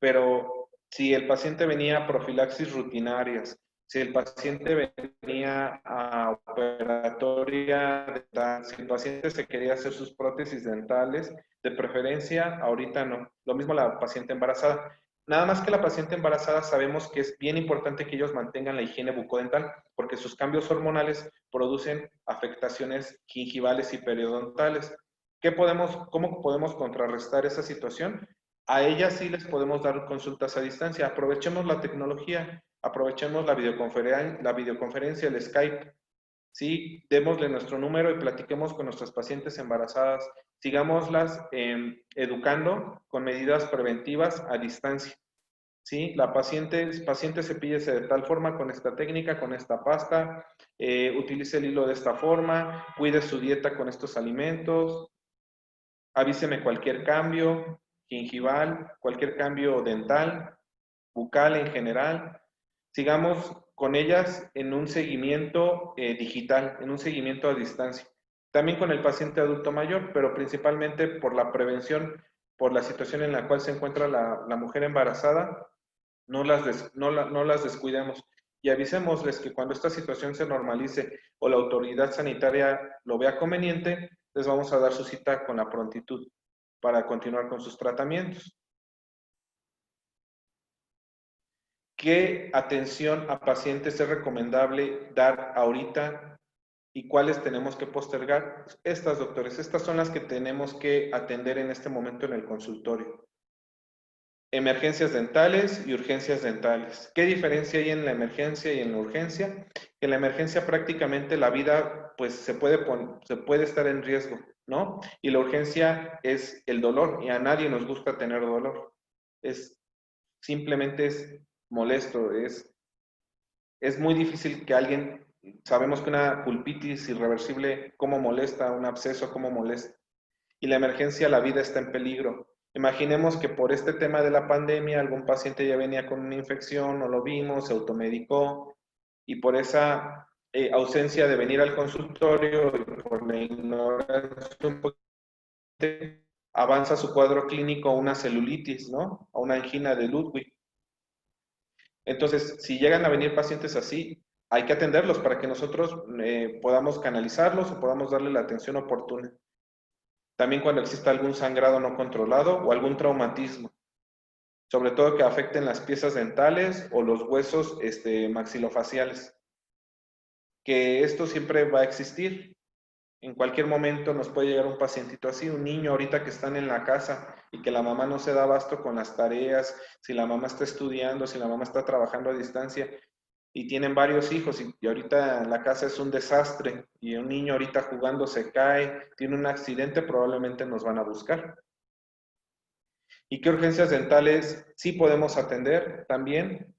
Pero si el paciente venía a profilaxis rutinarias, si el paciente venía a operatoria dental, si el paciente se quería hacer sus prótesis dentales, de preferencia, ahorita no. Lo mismo la paciente embarazada. Nada más que la paciente embarazada sabemos que es bien importante que ellos mantengan la higiene bucodental, porque sus cambios hormonales producen afectaciones gingivales y periodontales. ¿Cómo podemos contrarrestar esa situación? A ellas sí les podemos dar consultas a distancia. Aprovechemos la tecnología, aprovechemos la videoconferencia, el Skype. Sí, démosle nuestro número y platiquemos con nuestras pacientes embarazadas. Sigámoslas educando con medidas preventivas a distancia. ¿Sí? La paciente cepíllese de tal forma con esta técnica, con esta pasta, utilice el hilo de esta forma, cuide su dieta con estos alimentos, avíseme cualquier cambio gingival, cualquier cambio dental, bucal en general. Sigamos con ellas en un seguimiento digital, en un seguimiento a distancia. También con el paciente adulto mayor, pero principalmente por la prevención, por la situación en la cual se encuentra la mujer embarazada, no las descuidemos y avisémosles que cuando esta situación se normalice o la autoridad sanitaria lo vea conveniente, les vamos a dar su cita con la prontitud para continuar con sus tratamientos. ¿Qué atención a pacientes es recomendable dar ahorita y cuáles tenemos que postergar? Estas, doctores, estas son las que tenemos que atender en este momento en el consultorio. Emergencias dentales y urgencias dentales. ¿Qué diferencia hay en la emergencia y en la urgencia? En la emergencia prácticamente la vida pues se puede estar en riesgo, ¿no? Y la urgencia es el dolor y a nadie nos gusta tener dolor. Simplemente es molesto, es muy difícil que alguien, sabemos que una pulpitis irreversible, cómo molesta, un absceso, cómo molesta. Y la emergencia, la vida está en peligro. Imaginemos que por este tema de la pandemia algún paciente ya venía con una infección, no lo vimos, se automedicó y por esa ausencia de venir al consultorio y por la ignorancia un poquito, avanza su cuadro clínico a una celulitis, ¿no? A una angina de Ludwig. Entonces, si llegan a venir pacientes así, hay que atenderlos para que nosotros podamos canalizarlos o podamos darle la atención oportuna. También cuando exista algún sangrado no controlado o algún traumatismo, sobre todo que afecten las piezas dentales o los huesos maxilofaciales, que esto siempre va a existir. En cualquier momento nos puede llegar un pacientito así, un niño ahorita que están en la casa y que la mamá no se da abasto con las tareas, si la mamá está estudiando, si la mamá está trabajando a distancia y tienen varios hijos y ahorita la casa es un desastre y un niño ahorita jugando se cae, tiene un accidente, probablemente nos van a buscar. ¿Y qué urgencias dentales sí podemos atender también?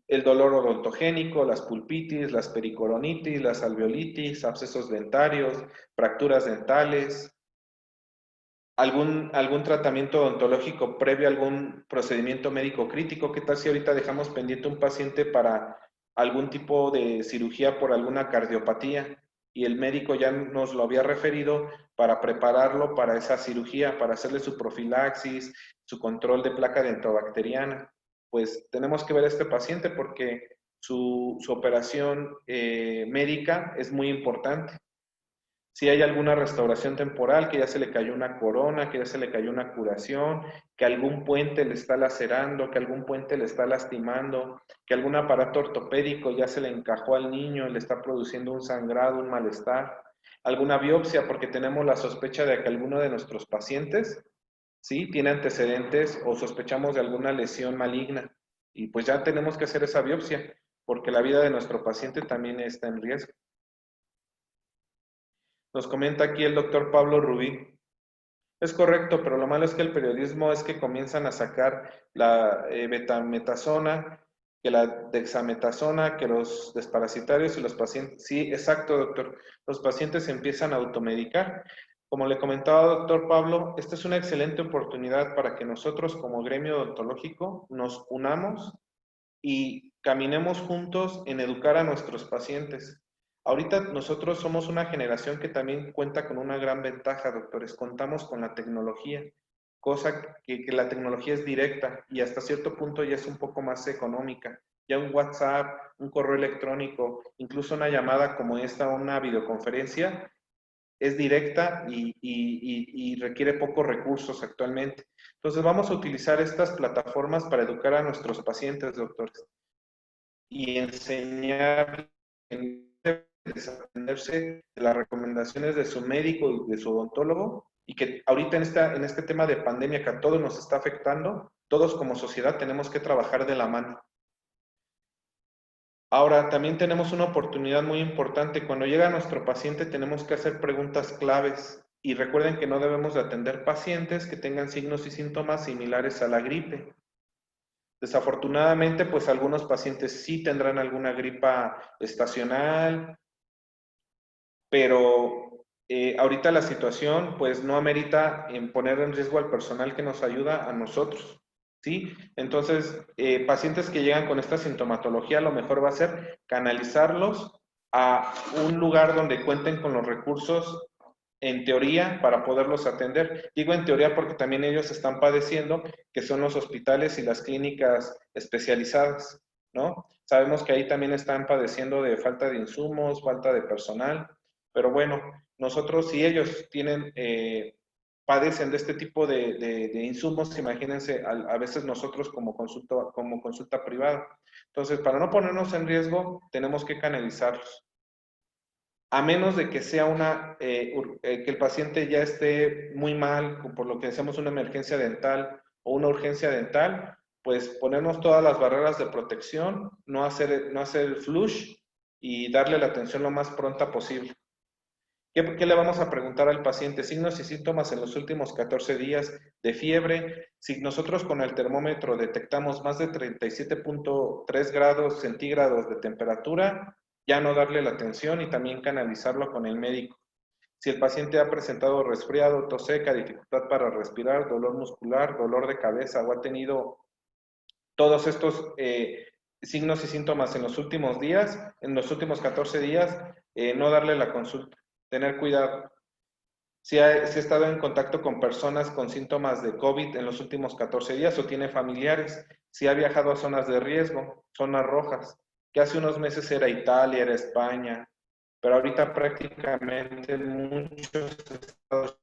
El dolor odontogénico, las pulpitis, las pericoronitis, las alveolitis, abscesos dentarios, fracturas dentales, algún tratamiento odontológico previo a algún procedimiento médico crítico. ¿Qué tal si ahorita dejamos pendiente un paciente para algún tipo de cirugía por alguna cardiopatía y el médico ya nos lo había referido para prepararlo para esa cirugía, para hacerle su profilaxis, su control de placa dentobacteriana? Pues tenemos que ver a este paciente porque su operación médica es muy importante. Si hay alguna restauración temporal, que ya se le cayó una corona, que ya se le cayó una curación, que algún puente le está lacerando, que algún puente le está lastimando, que algún aparato ortopédico ya se le encajó al niño y le está produciendo un sangrado, un malestar, alguna biopsia, porque tenemos la sospecha de que alguno de nuestros pacientes, ¿sí?, tiene antecedentes o sospechamos de alguna lesión maligna. Y pues ya tenemos que hacer esa biopsia, porque la vida de nuestro paciente también está en riesgo. Nos comenta aquí el doctor Pablo Rubí. Es correcto, pero lo malo es que el periodismo es que comienzan a sacar la betametasona, que la dexametasona, que los desparasitarios y los pacientes. Sí, exacto, doctor. Los pacientes se empiezan a automedicar. Como le comentaba, doctor Pablo, esta es una excelente oportunidad para que nosotros como gremio odontológico nos unamos y caminemos juntos en educar a nuestros pacientes. Ahorita nosotros somos una generación que también cuenta con una gran ventaja, doctores. Contamos con la tecnología, cosa que la tecnología es directa y hasta cierto punto ya es un poco más económica. Ya un WhatsApp, un correo electrónico, incluso una llamada como esta, una videoconferencia, es directa y requiere pocos recursos actualmente. Entonces vamos a utilizar estas plataformas para educar a nuestros pacientes, doctores, y enseñar a desatenderse de las recomendaciones de su médico y de su odontólogo, y que ahorita en este tema de pandemia que a todos nos está afectando, todos como sociedad tenemos que trabajar de la mano. Ahora, también tenemos una oportunidad muy importante. Cuando llega nuestro paciente tenemos que hacer preguntas claves y recuerden que no debemos de atender pacientes que tengan signos y síntomas similares a la gripe. Desafortunadamente, pues algunos pacientes sí tendrán alguna gripa estacional, pero ahorita la situación pues no amerita en poner en riesgo al personal que nos ayuda a nosotros, ¿sí? Entonces, pacientes que llegan con esta sintomatología, lo mejor va a ser canalizarlos a un lugar donde cuenten con los recursos en teoría para poderlos atender. Digo en teoría porque también ellos están padeciendo, que son los hospitales y las clínicas especializadas, ¿no? Sabemos que ahí también están padeciendo de falta de insumos, falta de personal, pero bueno, nosotros si ellos tienen, padecen de este tipo de insumos, imagínense a veces nosotros como consulta privada. Entonces, para no ponernos en riesgo, tenemos que canalizarlos. A menos de que sea que el paciente ya esté muy mal, por lo que decimos una emergencia dental o una urgencia dental, pues ponernos todas las barreras de protección, no hacer el flush y darle la atención lo más pronta posible. ¿Qué le vamos a preguntar al paciente? Signos y síntomas en los últimos 14 días de fiebre. Si nosotros con el termómetro detectamos más de 37.3 grados centígrados de temperatura, ya no darle la atención y también canalizarlo con el médico. Si el paciente ha presentado resfriado, tos seca, dificultad para respirar, dolor muscular, dolor de cabeza o ha tenido todos estos signos y síntomas en los últimos días, en los últimos 14 días, no darle la consulta, tener cuidado. Si ha estado en contacto con personas con síntomas de COVID en los últimos 14 días o tiene familiares, si ha viajado a zonas de riesgo, zonas rojas, que hace unos meses era Italia, era España, pero ahorita prácticamente muchos estados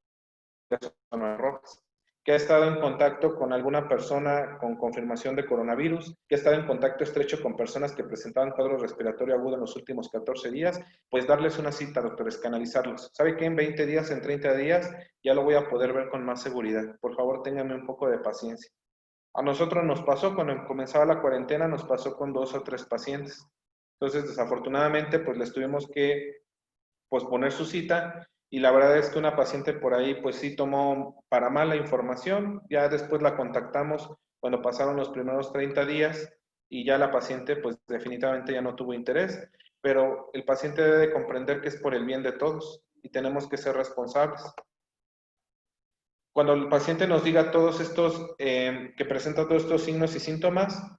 son zonas rojas. que ha estado en contacto con alguna persona con confirmación de coronavirus, que ha estado en contacto estrecho con personas que presentaban cuadro respiratorio agudo en los últimos 14 días, pues darles una cita, doctores, canalizarlos. ¿Sabe qué? En 20 días, en 30 días, ya lo voy a poder ver con más seguridad. Por favor, ténganme un poco de paciencia. A nosotros nos pasó, cuando comenzaba la cuarentena, nos pasó con 2 o 3 pacientes. Entonces, desafortunadamente, pues les tuvimos que posponer su cita y la verdad es que una paciente por ahí pues sí tomó para mal la información, ya después la contactamos cuando pasaron los primeros 30 días y ya la paciente pues definitivamente ya no tuvo interés, pero el paciente debe de comprender que es por el bien de todos y tenemos que ser responsables. Cuando el paciente nos diga todos estos, que presenta todos estos signos y síntomas,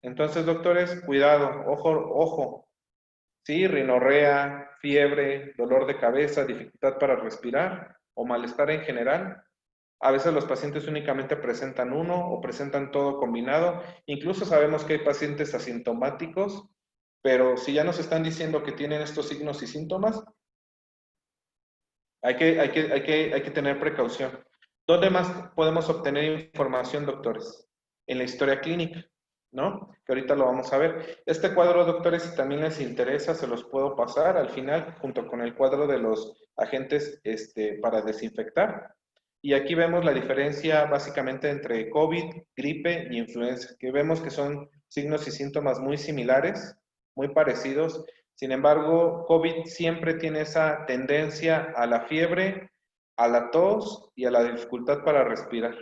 entonces doctores, cuidado, ojo, ojo, sí, rinorrea, fiebre, dolor de cabeza, dificultad para respirar o malestar en general. A veces los pacientes únicamente presentan uno o presentan todo combinado. Incluso sabemos que hay pacientes asintomáticos, pero si ya nos están diciendo que tienen estos signos y síntomas, hay que tener precaución. ¿Dónde más podemos obtener información, doctores? En la historia clínica, ¿no? Que ahorita lo vamos a ver. Este cuadro, doctores, si también les interesa, se los puedo pasar al final, junto con el cuadro de los agentes para desinfectar. Y aquí vemos la diferencia básicamente entre COVID, gripe y influenza, que vemos que son signos y síntomas muy similares, muy parecidos. Sin embargo, COVID siempre tiene esa tendencia a la fiebre, a la tos y a la dificultad para respirar.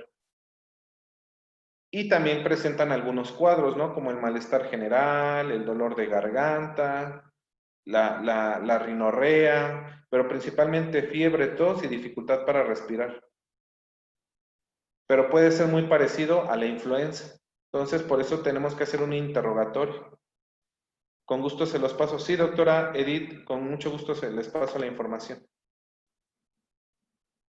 Y también presentan algunos cuadros, ¿no? Como el malestar general, el dolor de garganta, la rinorrea, pero principalmente fiebre, tos y dificultad para respirar. Pero puede ser muy parecido a la influenza. Entonces, por eso tenemos que hacer un interrogatorio. Con gusto se los paso. Sí, doctora Edith, con mucho gusto se les paso la información.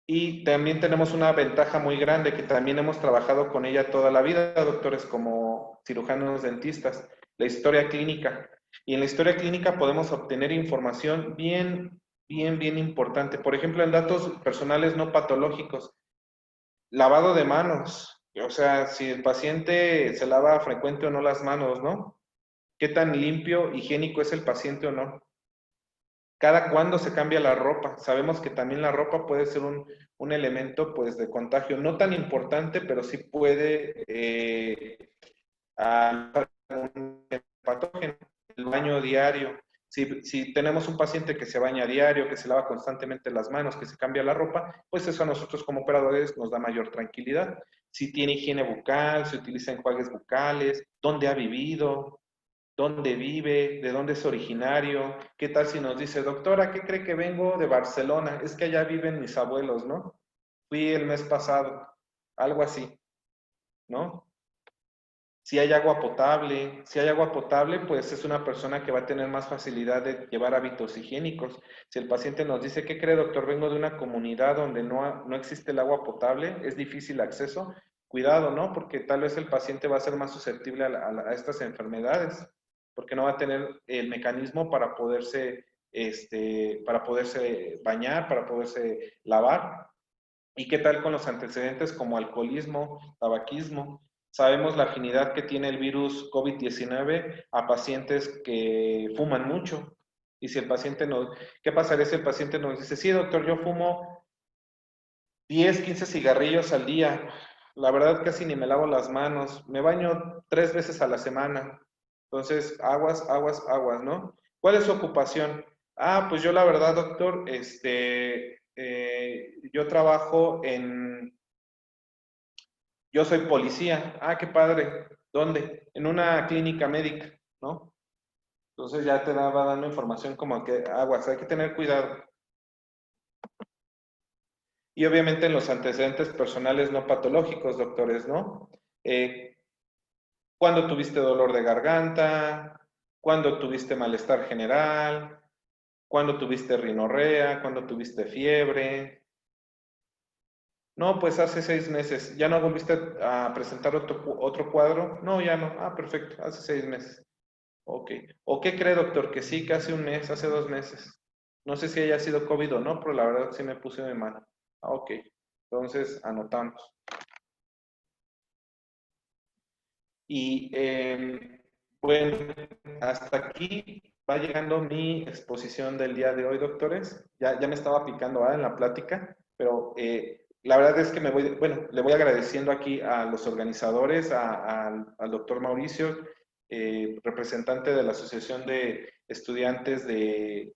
Y también tenemos una ventaja muy grande que también hemos trabajado con ella toda la vida, doctores, como cirujanos dentistas, la historia clínica. Y en la historia clínica podemos obtener información bien importante. Por ejemplo, en datos personales no patológicos, lavado de manos. O sea, si el paciente se lava frecuente o no las manos, ¿no? ¿Qué tan limpio, higiénico es el paciente o no? ¿Cada cuándo se cambia la ropa? Sabemos que también la ropa puede ser un elemento pues de contagio, no tan importante, pero sí puede un patógeno. El baño diario. Si tenemos un paciente que se baña diario, que se lava constantemente las manos, que se cambia la ropa, pues eso a nosotros como operadores nos da mayor tranquilidad. Si tiene higiene bucal, si utiliza enjuagues bucales, dónde ha vivido, dónde vive, de dónde es originario. ¿Qué tal si nos dice, doctora, qué cree que vengo de Barcelona? Es que allá viven mis abuelos, ¿no? Fui el mes pasado, algo así, ¿no? Si hay agua potable, pues es una persona que va a tener más facilidad de llevar hábitos higiénicos. Si el paciente nos dice, ¿qué cree, doctor? Vengo de una comunidad donde no existe el agua potable, es difícil acceso. Cuidado, ¿no? Porque tal vez el paciente va a ser más susceptible a estas enfermedades, porque no va a tener el mecanismo para poderse bañar, para poderse lavar. ¿Y qué tal con los antecedentes como alcoholismo, tabaquismo? Sabemos la afinidad que tiene el virus COVID-19 a pacientes que fuman mucho. Y si el paciente nos, ¿qué pasaría si el paciente nos dice, sí, doctor, yo fumo 10, 15 cigarrillos al día? La verdad casi ni me lavo las manos, me baño 3 veces a la semana. Entonces, aguas, aguas, aguas, ¿no? ¿Cuál es su ocupación? Ah, pues yo la verdad, doctor, yo trabajo yo soy policía. Ah, qué padre. ¿Dónde? En una clínica médica, ¿no? Entonces ya va dando información como que aguas, hay que tener cuidado. Y obviamente en los antecedentes personales no patológicos, doctores, ¿no? ¿Cuándo tuviste dolor de garganta? ¿Cuándo tuviste malestar general? ¿Cuándo tuviste rinorrea? ¿Cuándo tuviste fiebre? No, pues hace 6 meses. ¿Ya no volviste a presentar otro cuadro? No, ya no. Ah, perfecto. Hace 6 meses. Ok. ¿O qué cree, doctor? Que sí, que hace un mes, hace 2 meses. No sé si haya sido COVID o no, pero la verdad sí me puse de mal. Ah, ok. Entonces, anotamos. Y bueno, hasta aquí va llegando mi exposición del día de hoy, doctores. Ya me estaba picando en la plática, pero la verdad es que le voy agradeciendo aquí a los organizadores, al doctor Mauricio, representante de la Asociación de Estudiantes de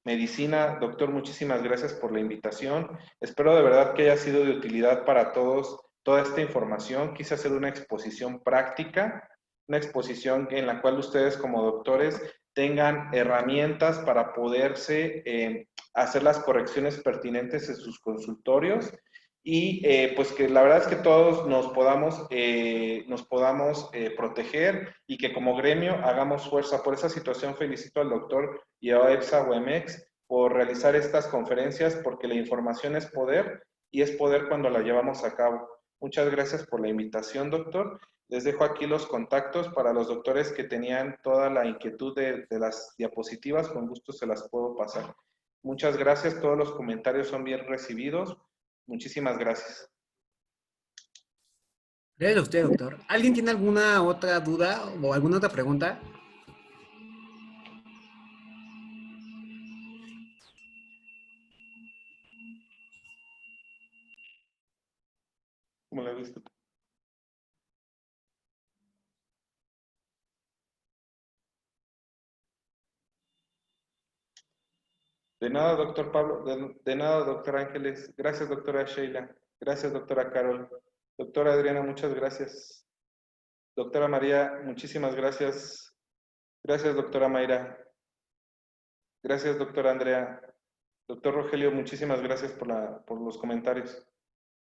Medicina. Doctor, muchísimas gracias por la invitación. Espero de verdad que haya sido de utilidad para todos toda esta información. Quise hacer una exposición práctica, una exposición en la cual ustedes como doctores tengan herramientas para poderse hacer las correcciones pertinentes en sus consultorios y pues que la verdad es que todos nos podamos proteger y que como gremio hagamos fuerza. Por esa situación felicito al doctor y a EPSA UEMEX por realizar estas conferencias, porque la información es poder y es poder cuando la llevamos a cabo. Muchas gracias por la invitación, doctor. Les dejo aquí los contactos para los doctores que tenían toda la inquietud de las diapositivas, con gusto se las puedo pasar. Muchas gracias, todos los comentarios son bien recibidos. Muchísimas gracias. Gracias a usted, doctor. ¿Alguien tiene alguna otra duda o alguna otra pregunta? ¿Cómo le viste? De nada, doctor Pablo. De nada, doctor Ángeles. Gracias, doctora Sheila. Gracias, doctora Carol. Doctora Adriana, muchas gracias. Doctora María, muchísimas gracias. Gracias, doctora Mayra. Gracias, doctora Andrea. Doctor Rogelio, muchísimas gracias por los comentarios.